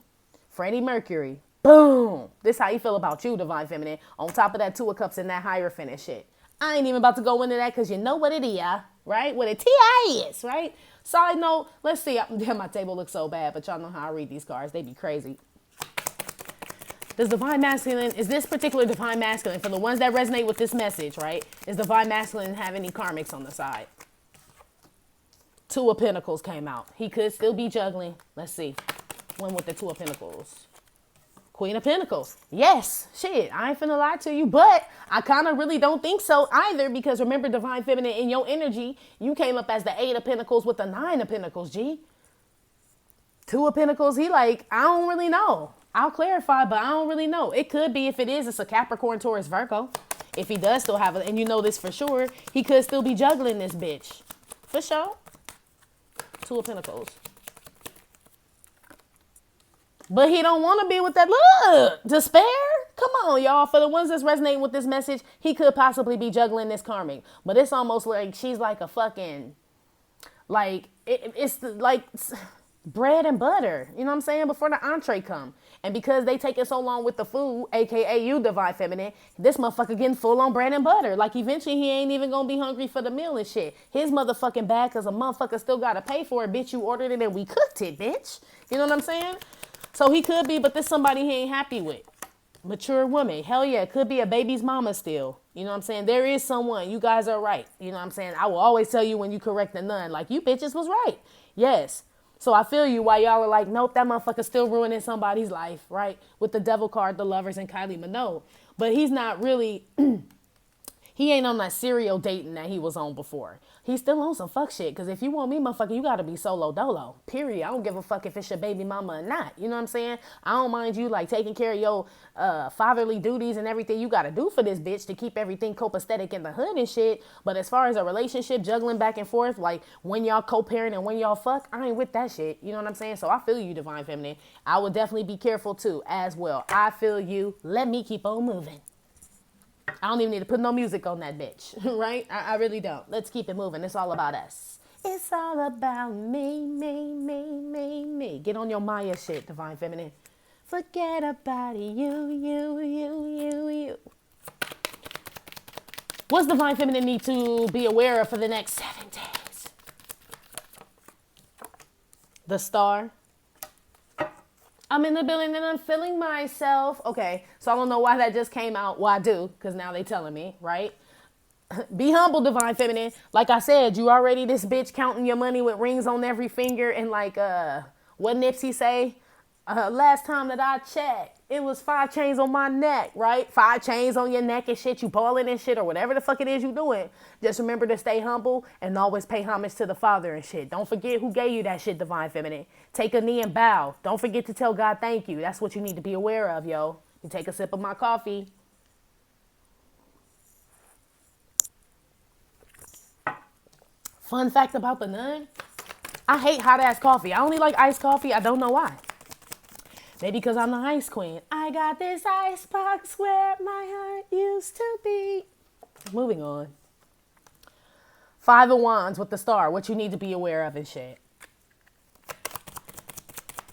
Freddie Mercury. Boom. This how you feel about you, Divine Feminine. On top of that 2 of Cups and that Hierophant and shit. I ain't even about to go into that because you know what it is, right? What a T.I. is, right? Side note, let's see. Damn, my table looks so bad, but y'all know how I read these cards. They be crazy. Does Divine Masculine, is this particular Divine Masculine, for the ones that resonate with this message, right? Is Divine Masculine have any karmics on the side? 2 of Pentacles came out. He could still be juggling. Let's see. One with the 2 of Pentacles. Queen of Pentacles. Yes, shit, I ain't finna lie to you, but I kind of really don't think so either, because remember, Divine Feminine, in your energy, you came up as the 8 of Pentacles with the 9 of Pentacles, G. 2 of Pentacles, he like, I don't really know. I'll clarify, but I don't really know. It could be, if it is, it's a Capricorn, Taurus, Virgo. If he does still have it, and you know this for sure, he could still be juggling this bitch. For sure. 2 of Pentacles. But he don't want to be with that, look, despair. Come on, y'all. For the ones that's resonating with this message, he could possibly be juggling this karmic. But it's almost like she's like a fucking, like, it's like bread and butter. You know what I'm saying? Before the entree come. And because they taking so long with the food, a.k.a. you, Divine Feminine, this motherfucker getting full on bread and butter. Like, eventually he ain't even going to be hungry for the meal and shit. His motherfucking bad because a motherfucker still got to pay for it. Bitch, you ordered it and we cooked it, bitch. You know what I'm saying? So he could be, but this somebody he ain't happy with. Mature woman. Hell yeah, it could be a baby's mama still. You know what I'm saying? There is someone. You guys are right. You know what I'm saying? I will always tell you when you correct the nun. Like, you bitches was right. Yes. So I feel you why y'all are like, nope, that motherfucker's still ruining somebody's life, right? With the devil card, the lovers, and Kylie Minogue. But he's not really, he ain't on that serial dating that he was on before. He's still on some fuck shit. Because if you want me, motherfucker, you got to be solo dolo. Period. I don't give a fuck if it's your baby mama or not. You know what I'm saying? I don't mind you, like, taking care of your fatherly duties and everything you got to do for this bitch to keep everything copacetic in the hood and shit. But as far as a relationship, juggling back and forth, like, when y'all co-parent and when y'all fuck, I ain't with that shit. You know what I'm saying? So I feel you, Divine Feminine. I would definitely be careful, too, as well. I feel you. Let me keep on moving. I don't even need to put no music on that bitch, right? I really don't. Let's keep it moving. It's all about us. It's all about me, me, me, me, me. Get on your Maya shit, Divine Feminine. Forget about you. What's Divine Feminine need to be aware of for the next 7 days? The Star. I'm in the building and I'm feeling myself. Okay, so I don't know why that just came out. Well, I do, because now they telling me, right? Be humble, divine feminine. Like I said, you already this bitch counting your money with rings on every finger and like what Nipsey say? Last time that I checked, it was 5 chains on my neck, right? 5 chains on your neck and shit, you balling and shit or whatever the fuck it is you doing. Just remember to stay humble and always pay homage to the Father and shit. Don't forget who gave you that shit, divine feminine. Take a knee and bow. Don't forget to tell God thank you. That's what you need to be aware of, yo. You take a sip of my coffee. Fun fact about the nun, I hate hot ass coffee. I only like iced coffee. I don't know why. Maybe because I'm the ice queen. I got this ice box where my heart used to be. Moving on. 5 of Wands with the star. What you need to be aware of and shit.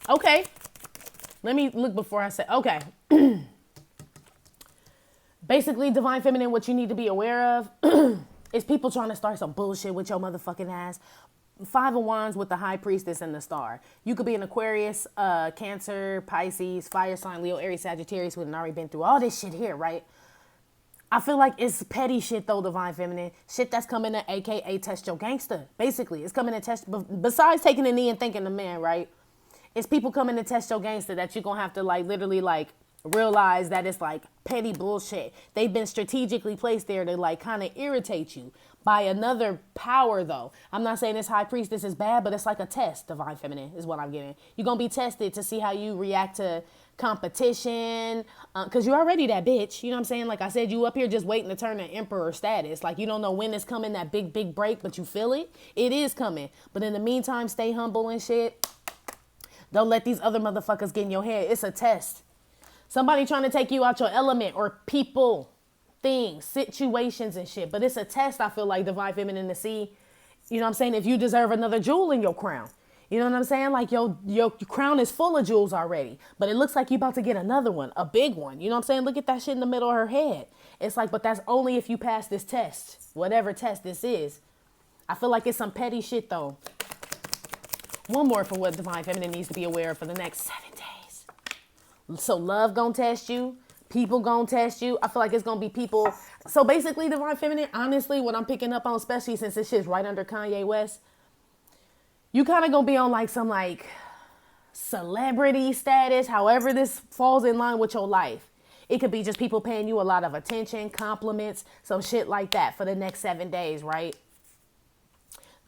Okay. Let me look before I say. Okay. Basically, divine feminine, what you need to be aware of is people trying to start some bullshit with your motherfucking ass. 5 of Wands with the High Priestess and the Star. You could be an Aquarius, Cancer, Pisces, Fire sign, Leo, Aries, Sagittarius, who have already been through all this shit here, right? I feel like it's petty shit though, divine feminine. Shit that's coming to AKA test your gangster. Basically, it's coming to test, besides taking a knee and thanking the man, right? It's people coming to test your gangster that you're going to have to like literally like realize that it's like petty bullshit. They've been strategically placed there to like kind of irritate you by another power though. I'm not saying this High Priestess is bad, but it's like a test, divine feminine is what I'm getting. You're going to be tested to see how you react to competition, because you're already that bitch. You know what I'm saying? Like I said, you up here just waiting to turn to emperor status. Like you don't know when it's coming, that big break, but you feel it. It is coming. But in the meantime, stay humble and shit. Don't let these other motherfuckers get in your head. It's a test. Somebody trying to take you out your element, or people, things, situations and shit. But it's a test, I feel like, divine feminine, to see, you know what I'm saying, if you deserve another jewel in your crown. You know what I'm saying? Like your crown is full of jewels already, but it looks like you're about to get another one, a big one. You know what I'm saying? Look at that shit in the middle of her head. It's like, but that's only if you pass this test, whatever test this is. I feel like it's some petty shit though. One more for what divine feminine needs to be aware of for the next 7 days. So love gonna test you. People gonna test you. I feel like it's gonna be people. So basically, divine feminine, honestly, what I'm picking up on, especially since this shit's right under Kanye West, you kind of gonna be on like some like celebrity status, however this falls in line with your life. It could be just people paying you a lot of attention, compliments, some shit like that for the next 7 days, right?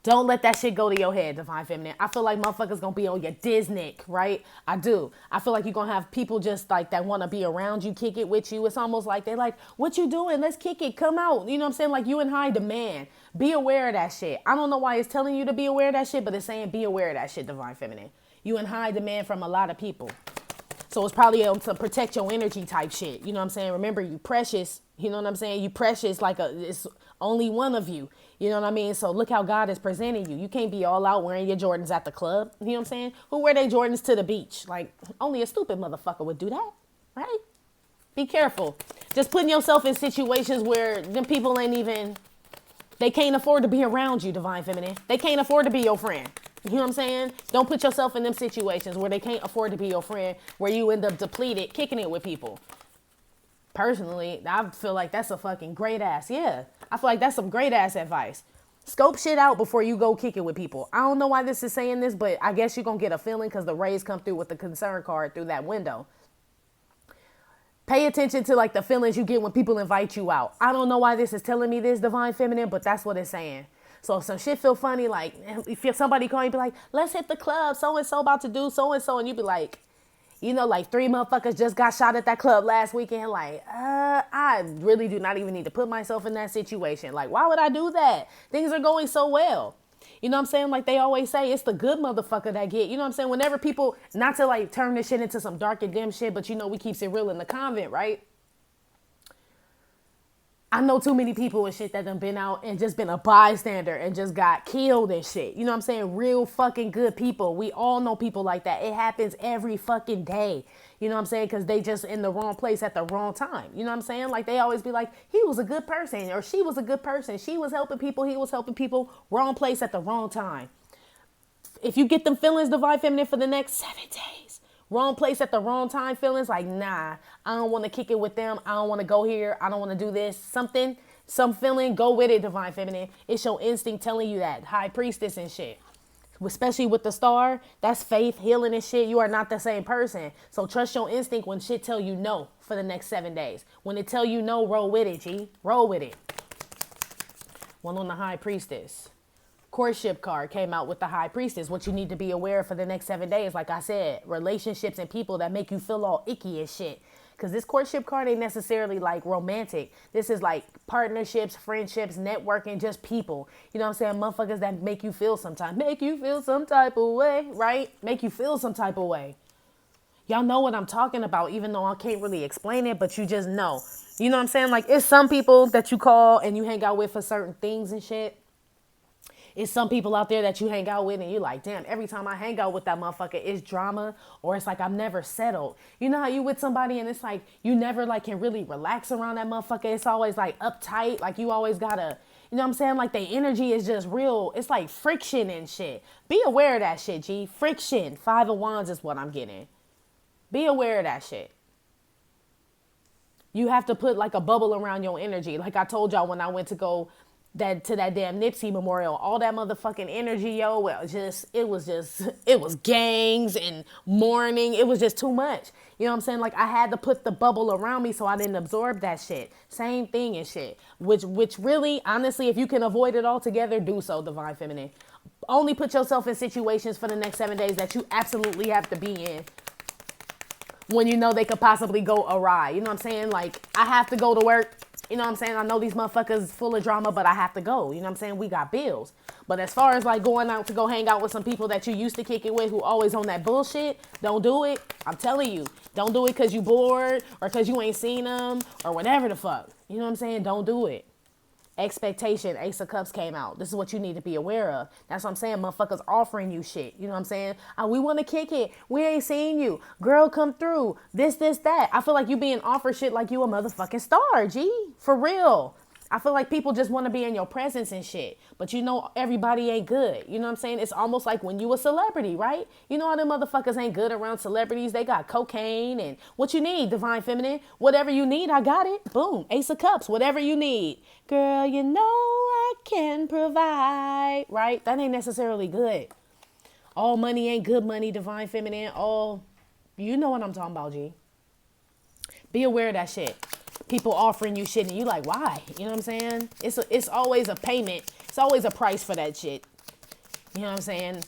Don't let that shit go to your head, divine feminine. I feel like motherfuckers gonna be on your Disney, right? I do. I feel like you're gonna have people just like that want to be around you, kick it with you. It's almost like they're like, what you doing? Let's kick it. Come out. You know what I'm saying? Like you in high demand. Be aware of that shit. I don't know why it's telling you to be aware of that shit, but it's saying be aware of that shit, divine feminine. You in high demand from a lot of people. So it's probably to protect your energy type shit. You know what I'm saying? Remember, you precious. You know what I'm saying? You precious like it's only one of you. You know what I mean? So look how God is presenting you. You can't be all out wearing your Jordans at the club. You know what I'm saying? Who wear their Jordans to the beach? Like, only a stupid motherfucker would do that, right? Be careful. Just putting yourself in situations where them people ain't even, they can't afford to be around you, divine feminine. They can't afford to be your friend. You know what I'm saying? Don't put yourself in them situations where they can't afford to be your friend, where you end up depleted, kicking it with people. Personally, I feel like that's a fucking great ass. Yeah, I feel like that's some great ass advice. Scope shit out before you go kick it with people. I don't know why this is saying this, but I guess you're going to get a feeling because the rays come through with the concern card through that window. Pay attention to like the feelings you get when people invite you out. I don't know why this is telling me this, divine feminine, but that's what it's saying. So if some shit feel funny, like if somebody call you, be like, let's hit the club, so-and-so about to do so-and-so, and you be like, you know, like 3 motherfuckers just got shot at that club last weekend. Like, I really do not even need to put myself in that situation. Like, why would I do that? Things are going so well. You know what I'm saying? Like they always say, it's the good motherfucker that get, you know what I'm saying? Whenever people, not to like turn this shit into some dark and dim shit, but you know, we keeps it real in the convent, right? I know too many people and shit that done been out and just been a bystander and just got killed and shit. You know what I'm saying? Real fucking good people. We all know people like that. It happens every fucking day. You know what I'm saying? Because they just in the wrong place at the wrong time. You know what I'm saying? Like they always be like, he was a good person or she was a good person. She was helping people. He was helping people. Wrong place at the wrong time. If you get them feelings, divine feminine, for the next 7 days, wrong place at the wrong time feelings, like, nah, I don't want to kick it with them. I don't want to go here. I don't want to do this. Something, Some feeling, go with it, divine feminine. It's your instinct telling you that. High priestess and shit. Especially with the star, that's faith, healing and shit. You are not the same person. So trust your instinct when shit tell you no for the next 7 days. When it tell you no, roll with it, G. Roll with it. One on the high priestess. Courtship card came out with the high priestess. What you need to be aware of for the next 7 days, like I said, relationships and people that make you feel all icky and shit. Because this courtship card ain't necessarily like romantic. This is like partnerships, friendships, networking, just people. You know what I'm saying? Motherfuckers that make you feel some type. Make you feel some type of way, right? Make you feel some type of way. Y'all know what I'm talking about, even though I can't really explain it, but you just know. You know what I'm saying? Like, it's some people that you call and you hang out with for certain things and shit. It's some people out there that you hang out with and you're like, damn, every time I hang out with that motherfucker, it's drama, or it's like I'm never settled. You know how you with somebody and it's like you never like can really relax around that motherfucker. It's always like uptight. Like you always gotta, you know what I'm saying? Like the energy is just real. It's like friction and shit. Be aware of that shit, G. Friction. 5 of Wands is what I'm getting. Be aware of that shit. You have to put like a bubble around your energy. Like I told y'all when I went to go to that damn Nipsey memorial, all that motherfucking energy, yo, it was gangs and mourning. It was just too much. You know what I'm saying? Like I had to put the bubble around me so I didn't absorb that shit. Same thing and shit. Which really, honestly, if you can avoid it altogether, do so, divine feminine. Only put yourself in situations for the next 7 days that you absolutely have to be in when you know they could possibly go awry. You know what I'm saying? Like I have to go to work. You know what I'm saying? I know these motherfuckers full of drama, but I have to go. You know what I'm saying? We got bills. But as far as like going out to go hang out with some people that you used to kick it with who always on that bullshit, don't do it. I'm telling you. Don't do it because you bored or because you ain't seen them or whatever the fuck. You know what I'm saying? Don't do it. Expectation, Ace of Cups came out. This is what you need to be aware of. That's what I'm saying. Motherfuckers offering you shit. You know what I'm saying? We want to kick it. We ain't seen you. Girl, come through. This, that. I feel like you being offered shit like you a motherfucking star, G. For real. I feel like people just want to be in your presence and shit. But you know everybody ain't good. You know what I'm saying? It's almost like when you a celebrity, right? You know how them motherfuckers ain't good around celebrities. They got cocaine and what you need, divine feminine. Whatever you need, I got it. Boom. Ace of Cups. Whatever you need. Girl, you know I can provide. Right? That ain't necessarily good. All money ain't good money, divine feminine. All, you know what I'm talking about, G. Be aware of that shit. People offering you shit and you like, why? You know what I'm saying? It's always a payment. It's always a price for that shit. You know what I'm saying?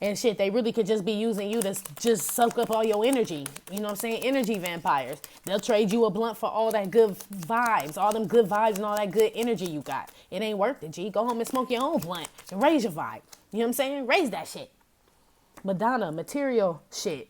And shit, they really could just be using you to just soak up all your energy. You know what I'm saying? Energy vampires. They'll trade you a blunt for all that good vibes, all them good vibes and all that good energy you got. It ain't worth it, G. Go home and smoke your own blunt and raise your vibe. You know what I'm saying? Raise that shit. Madonna, material shit.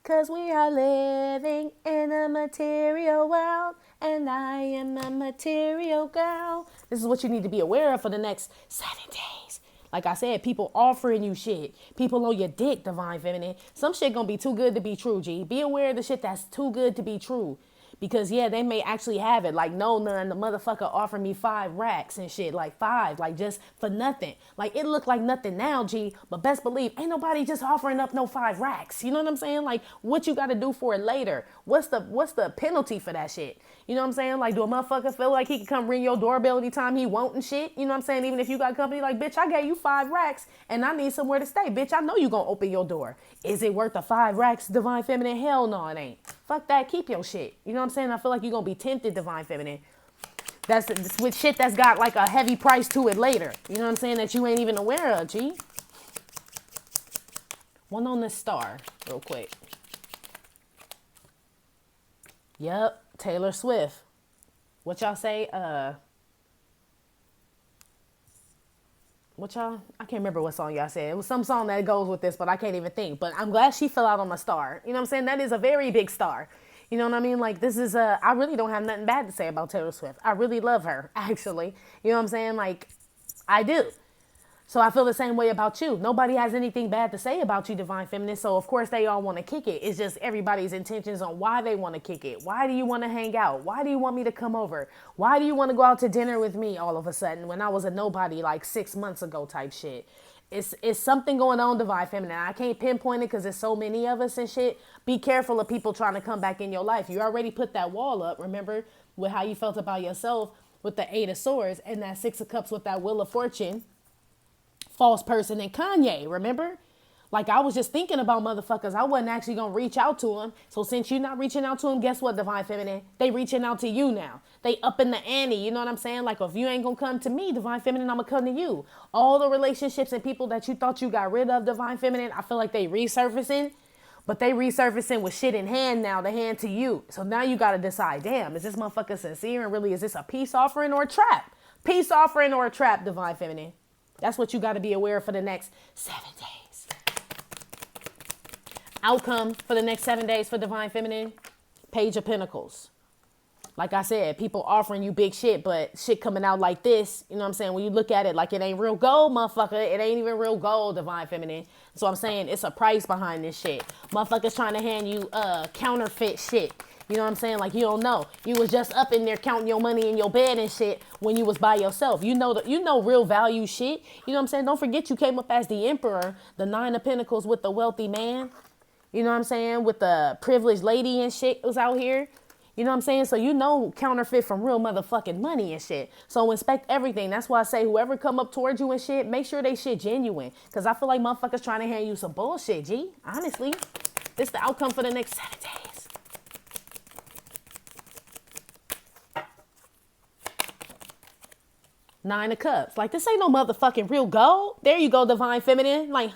Cause we are living in a material world, and I am a material girl. This is what you need to be aware of for the next 7 days. Like I said, people offering you shit. People on your dick, divine feminine. Some shit gonna be too good to be true, G. Be aware of the shit that's too good to be true. Because, yeah, they may actually have it. Like, no, none. The motherfucker offered me 5 racks and shit. Like, 5. Like, just for nothing. Like, it looked like nothing now, G. But best believe, ain't nobody just offering up no 5 racks. You know what I'm saying? Like, what you got to do for it later? What's the penalty for that shit? You know what I'm saying? Like, do a motherfucker feel like he can come ring your doorbell anytime he want and shit? You know what I'm saying? Even if you got company, like, bitch, I gave you 5 racks and I need somewhere to stay. Bitch, I know you gonna open your door. Is it worth the 5 racks, divine feminine? Hell no, it ain't. Fuck that. Keep your shit. You know what I'm saying? I feel like you're going to be tempted, divine feminine. That's with shit that's got like a heavy price to it later. You know what I'm saying? That you ain't even aware of, G. One on the star, real quick. Yep. Taylor Swift. What y'all say? What y'all? I can't remember what song y'all said. It was some song that goes with this, but I can't even think. But I'm glad she fell out on a star. You know what I'm saying? That is a very big star. You know what I mean? Like, this is I really don't have nothing bad to say about Taylor Swift. I really love her, actually. You know what I'm saying? Like, I do. So I feel the same way about you. Nobody has anything bad to say about you, divine feminine. So, of course, they all want to kick it. It's just everybody's intentions on why they want to kick it. Why do you want to hang out? Why do you want me to come over? Why do you want to go out to dinner with me all of a sudden when I was a nobody like 6 months ago type shit? It's something going on, divine feminine. I can't pinpoint it because there's so many of us and shit. Be careful of people trying to come back in your life. You already put that wall up, remember, with how you felt about yourself. with the Eight of Swords, and that Six of Cups with that Wheel of Fortune, false person, and Kanye, remember? Like, I was just thinking about motherfuckers. I wasn't actually going to reach out to them. So since you're not reaching out to them, guess what, Divine Feminine? They reaching out to you now. They up in the ante. You know what I'm saying? Like, if you ain't going to come to me, Divine Feminine, I'm going to come to you. All the relationships and people that you thought you got rid of, Divine Feminine, I feel like they resurfacing. But they resurfacing with shit in hand now, the hand to you. So now you got to decide, damn, is this motherfucker sincere? And really, is this a peace offering or a trap? Peace offering or a trap, Divine Feminine? That's what you got to be aware of for the next 7 days. Outcome for the next 7 days for Divine Feminine, Page of Pentacles. Like I said, people offering you big shit, but shit coming out like this, you know what I'm saying? When you look at it like it ain't real gold, motherfucker, it ain't even real gold, Divine Feminine. So I'm saying it's a price behind this shit. Motherfuckers trying to hand you counterfeit shit. You know what I'm saying? Like, you don't know. You was just up in there counting your money in your bed and shit when you was by yourself. You know real value shit. You know what I'm saying? Don't forget you came up as the Emperor, the Nine of Pentacles with the wealthy man. You know what I'm saying? With the privileged lady and shit was out here. You know what I'm saying? So you know counterfeit from real motherfucking money and shit. So inspect everything. That's why I say whoever come up towards you and shit, make sure they shit genuine. Because I feel like motherfuckers trying to hand you some bullshit, G. Honestly. This the outcome for the next 7 days. Nine of Cups. Like, this ain't no motherfucking real gold. There you go, Divine Feminine. Like,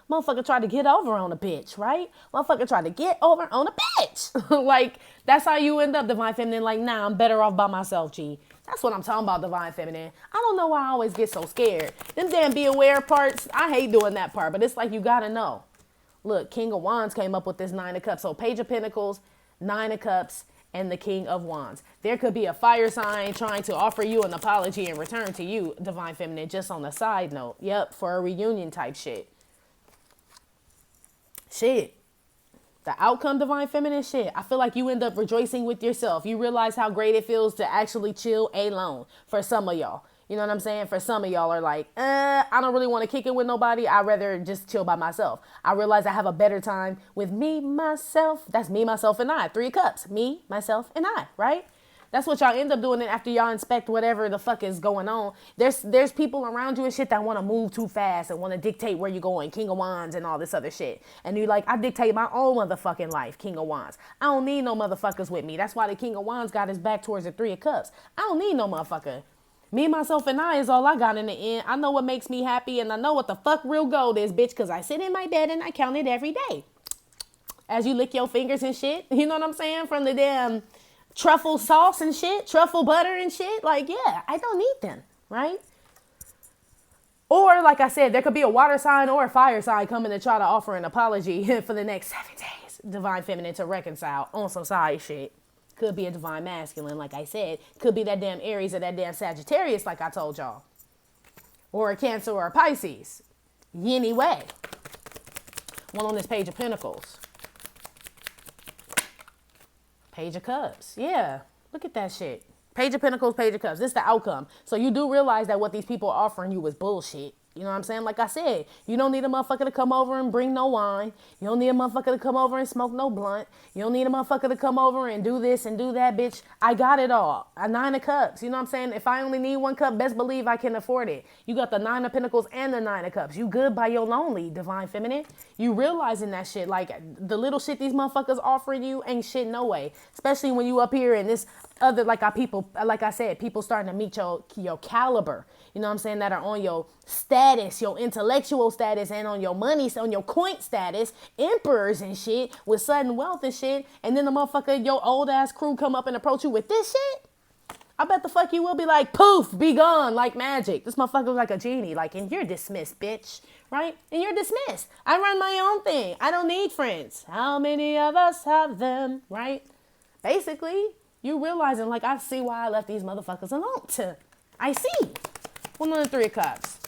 motherfucker tried to get over on a bitch, right? Motherfucker tried to get over on a bitch. Like, that's how you end up, Divine Feminine. Like, nah, I'm better off by myself, G. That's what I'm talking about, Divine Feminine. I don't know why I always get so scared. Them damn be aware parts, I hate doing that part, but it's like you gotta know. Look, King of Wands came up with this Nine of Cups. So Page of Pentacles, Nine of Cups, and the King of Wands. There could be a fire sign trying to offer you an apology in return to you, Divine Feminine, just on the side note. Yep, for a reunion type shit. Shit. The outcome, Divine Feminine, shit. I feel like you end up rejoicing with yourself. You realize how great it feels to actually chill alone for some of y'all. You know what I'm saying? For some of y'all are like, I don't really want to kick it with nobody. I'd rather just chill by myself. I realize I have a better time with me, myself. That's me, myself, and I. 3 of Cups. Me, myself, and I, right? That's what y'all end up doing after y'all inspect whatever the fuck is going on. There's people around you and shit that want to move too fast and want to dictate where you're going. King of Wands and all this other shit. And you like, I dictate my own motherfucking life, King of Wands. I don't need no motherfuckers with me. That's why the King of Wands got his back towards the 3 of Cups. I don't need no motherfucker. Me, myself, and I is all I got in the end. I know what makes me happy and I know what the fuck real gold is, bitch, because I sit in my bed and I count it every day. As you lick your fingers and shit. You know what I'm saying? From the damn truffle sauce and shit, truffle butter and shit. Like, yeah, I don't need them, right? Or, like I said, there could be a water sign or a fire sign coming to try to offer an apology for the next 7 days. Divine Feminine to reconcile on some side shit. Could be a Divine Masculine, like I said. Could be that damn Aries or that damn Sagittarius, like I told y'all. Or a Cancer or a Pisces. Anyway. One on this Page of Pentacles. Page of Cups. Yeah. Look at that shit. Page of Pentacles, Page of Cups. This is the outcome. So you do realize that what these people are offering you is bullshit. You know what I'm saying? Like I said, you don't need a motherfucker to come over and bring no wine. You don't need a motherfucker to come over and smoke no blunt. You don't need a motherfucker to come over and do this and do that, bitch. I got it all. A 9 of Cups. You know what I'm saying? If I only need 1 cup, best believe I can afford it. You got the 9 of Pentacles and the 9 of Cups. You good by your lonely, Divine Feminine. You realizing that shit. Like, the little shit these motherfuckers offering you ain't shit no way. Especially when you up here and this other, like I said, people starting to meet your caliber. You know what I'm saying? That are on your status, your intellectual status, and on your money, on your coin status, emperors and shit, with sudden wealth and shit. And then the motherfucker, your old ass crew come up and approach you with this shit. I bet the fuck you will be like, poof, be gone, like magic. This motherfucker like a genie, like, and you're dismissed, bitch, right? And you're dismissed. I run my own thing. I don't need friends. How many of us have them, right? Basically, you realizing, like, I see why I left these motherfuckers alone. I see. One on the 3 of Cups.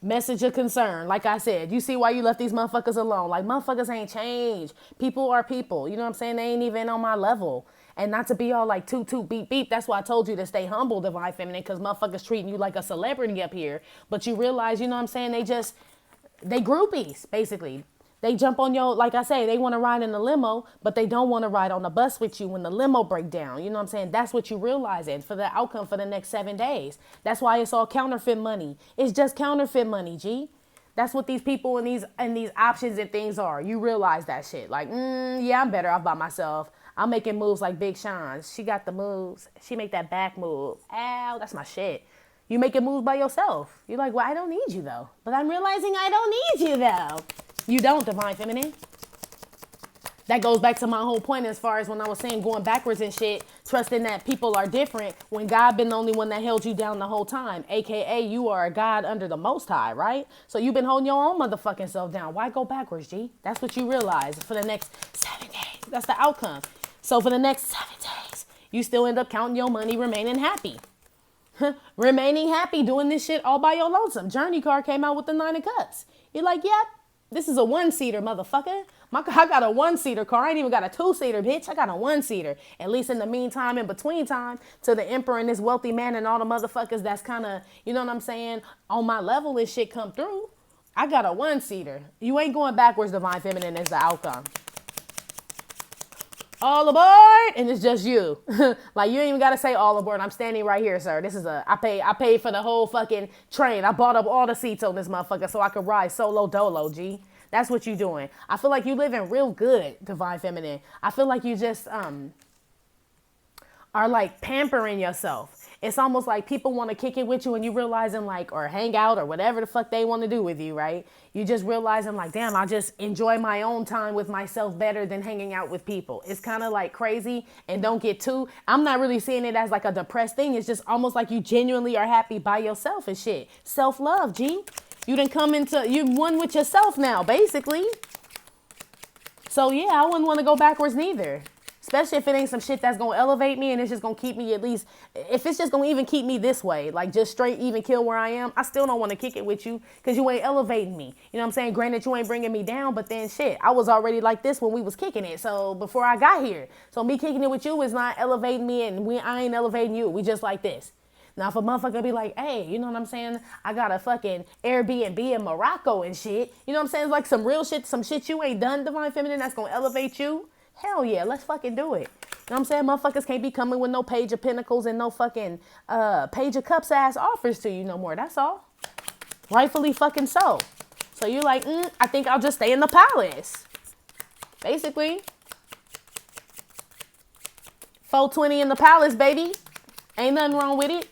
Message of concern. Like I said, you see why you left these motherfuckers alone. Like, motherfuckers ain't changed. People are people. You know what I'm saying? They ain't even on my level. And not to be all like toot, toot, beep, beep. That's why I told you to stay humble, Divine Feminine, because motherfuckers treating you like a celebrity up here. But you realize, you know what I'm saying? They groupies, basically. They jump on your, like I say, they want to ride in the limo, but they don't want to ride on the bus with you when the limo break down. You know what I'm saying? That's what you realizing for the outcome for the next 7 days. That's why it's all counterfeit money. It's just counterfeit money, G. That's what these people and these options and things are. You realize that shit. Like, yeah, I'm better off by myself. I'm making moves like Big Sean. She got the moves. She make that back move. Ow, that's my shit. You making moves by yourself. You're like, well, I don't need you though. But I'm realizing I don't need you though. You don't, Divine Feminine. That goes back to my whole point as far as when I was saying going backwards and shit, trusting that people are different when God been the only one that held you down the whole time. AKA you are a God under the Most High, right? So you've been holding your own motherfucking self down. Why go backwards, G? That's what you realize for the next 7 days. That's the outcome. So for the next 7 days, you still end up counting your money, remaining happy. Remaining happy, doing this shit all by your lonesome. Journey card came out with the 9 of Cups. You're like, yep, this is a 1-seater, motherfucker. I got a 1-seater car. I ain't even got a 2-seater, bitch. I got a 1-seater. At least in the meantime, in between time, to the emperor and this wealthy man and all the motherfuckers that's kind of, you know what I'm saying, on my level and shit come through. I got a 1-seater. You ain't going backwards, Divine Feminine is the outcome. All aboard, and it's just you. Like, you ain't even gotta say all aboard. I'm standing right here, sir. This is I paid for the whole fucking train. I bought up all the seats on this motherfucker so I could ride solo dolo, G. That's what you doing. I feel like you living real good, Divine Feminine. I feel like you just are like pampering yourself. It's almost like people want to kick it with you and you realizing like, or hang out or whatever the fuck they want to do with you, right? You just realizing like, damn, I just enjoy my own time with myself better than hanging out with people. It's kind of like crazy, and don't get too, I'm not really seeing it as like a depressed thing. It's just almost like you genuinely are happy by yourself and shit. Self-love, G. You done come into, you one with yourself now, basically. So yeah, I wouldn't want to go backwards neither. Especially if it ain't some shit that's going to elevate me and it's just going to keep me at least, if it's just going to even keep me this way, like just straight even kill where I am, I still don't want to kick it with you because you ain't elevating me. You know what I'm saying? Granted, you ain't bringing me down, but then shit, I was already like this when we was kicking it. So before I got here. So me kicking it with you is not elevating me, and I ain't elevating you. We just like this. Now, if a motherfucker be like, hey, you know what I'm saying? I got a fucking Airbnb in Morocco and shit. You know what I'm saying? It's like some real shit, some shit you ain't done, Divine Feminine, that's going to elevate you. Hell yeah, let's fucking do it. You know what I'm saying? Motherfuckers can't be coming with no Page of Pentacles and no fucking Page of Cups ass offers to you no more. That's all. Rightfully fucking so. So you're like, I think I'll just stay in the palace. Basically. 420 in the palace, baby. Ain't nothing wrong with it.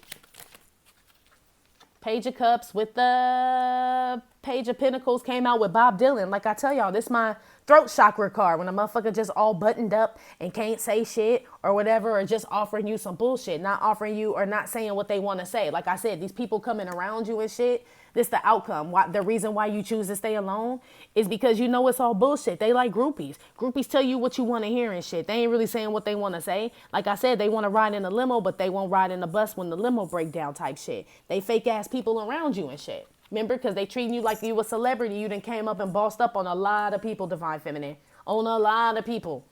Page of Cups with the Page of Pentacles came out with Bob Dylan. Like I tell y'all, this my throat chakra card when a motherfucker just all buttoned up and can't say shit or whatever, or just offering you some bullshit, not offering you or not saying what they want to say. Like I said, these people coming around you and shit, this the outcome. The reason why you choose to stay alone is because you know it's all bullshit. They like groupies. Groupies tell you what you want to hear and shit. They ain't really saying what they want to say. Like I said, they want to ride in a limo, but they won't ride in the bus when the limo break down type shit. They fake ass people around you and shit. Remember, because they treating you like you a celebrity. You done came up and bossed up on a lot of people, Divine Feminine. On a lot of people.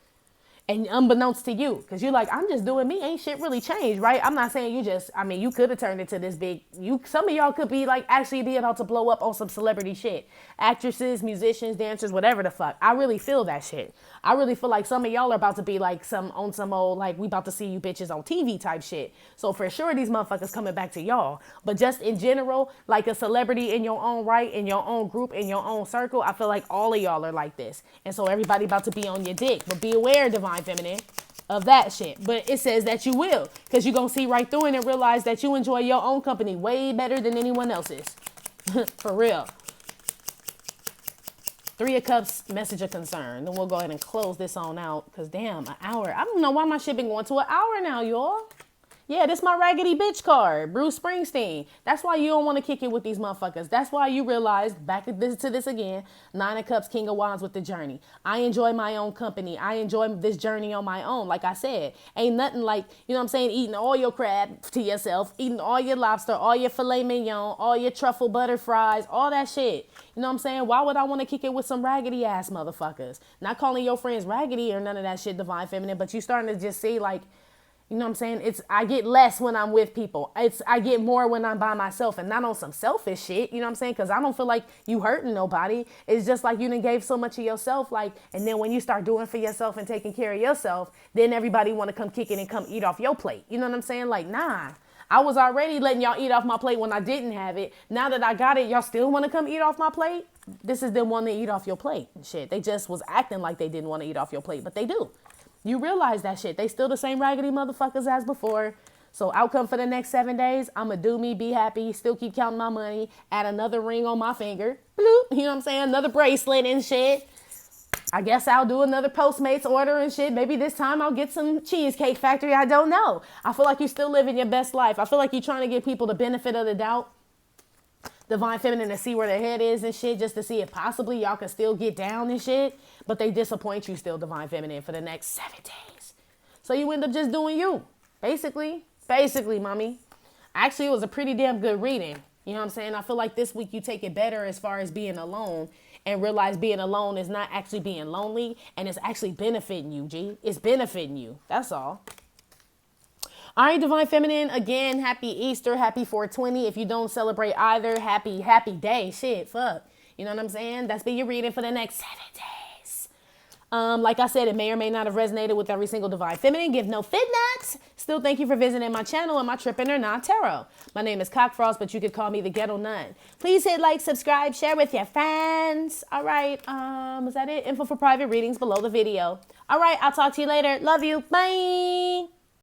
And unbeknownst to you, because you're like, I'm just doing me. Ain't shit really changed, right? I'm not saying you just, I mean, you could have turned into this big, some of y'all could be like, actually be about to blow up on some celebrity shit. Actresses, musicians, dancers, whatever the fuck. I really feel that shit. I really feel like some of y'all are about to be like some old, like, we about to see you bitches on TV type shit. So for sure, these motherfuckers coming back to y'all. But just in general, like a celebrity in your own right, in your own group, in your own circle, I feel like all of y'all are like this. And so everybody about to be on your dick. But be aware, Divine Feminine, of that shit. But it says that you will, because you're going to see right through it and realize that you enjoy your own company way better than anyone else's. For real. 3 of Cups, message of concern. Then we'll go ahead and close this on out, because damn, an hour. I don't know why my shit been going to an hour now, y'all. Yeah, this my raggedy bitch card, Bruce Springsteen. That's why you don't want to kick it with these motherfuckers. That's why you realize, back to this again, 9 of Cups, King of Wands with the journey. I enjoy my own company. I enjoy this journey on my own. Like I said, ain't nothing like, you know what I'm saying, eating all your crab to yourself, eating all your lobster, all your filet mignon, all your truffle butter fries, all that shit. You know what I'm saying? Why would I want to kick it with some raggedy ass motherfuckers? Not calling your friends raggedy or none of that shit, Divine Feminine, but you starting to just see like, You know what I'm saying? I get less when I'm with people. I get more when I'm by myself, and not on some selfish shit. You know what I'm saying? Because I don't feel like you hurting nobody. It's just like you done gave so much of yourself, like, and then when you start doing for yourself and taking care of yourself, then everybody want to come kick it and come eat off your plate. You know what I'm saying? Like, nah. I was already letting y'all eat off my plate when I didn't have it. Now that I got it, y'all still want to come eat off my plate? This is them wanting to eat off your plate and shit. They just was acting like they didn't want to eat off your plate, but they do. You realize that shit. They still the same raggedy motherfuckers as before. So outcome for the next 7 days, I'ma do me, be happy, still keep counting my money, add another ring on my finger. Bloop, you know what I'm saying? Another bracelet and shit. I guess I'll do another Postmates order and shit. Maybe this time I'll get some Cheesecake Factory. I don't know. I feel like you're still living your best life. I feel like you're trying to give people the benefit of the doubt. Divine Feminine, to see where their head is and shit, just to see if possibly y'all can still get down and shit. But they disappoint you still, Divine Feminine, for the next 7 days. So you end up just doing you. Basically, mommy. Actually, it was a pretty damn good reading. You know what I'm saying? I feel like this week you take it better as far as being alone and realize being alone is not actually being lonely, and it's actually benefiting you, G. It's benefiting you. That's all. All right, Divine Feminine, again, happy Easter, happy 420. If you don't celebrate either, happy day. Shit, fuck. You know what I'm saying? That's been your reading for the next 7 days. Like I said, it may or may not have resonated with every single Divine Feminine. Give no fit nuts. Still, thank you for visiting my channel and my Trippin' or Not Tarot. My name is Cockfrost, but you could call me the Ghetto Nun. Please hit like, subscribe, share with your friends. All right, is that it? Info for private readings below the video. All right, I'll talk to you later. Love you. Bye.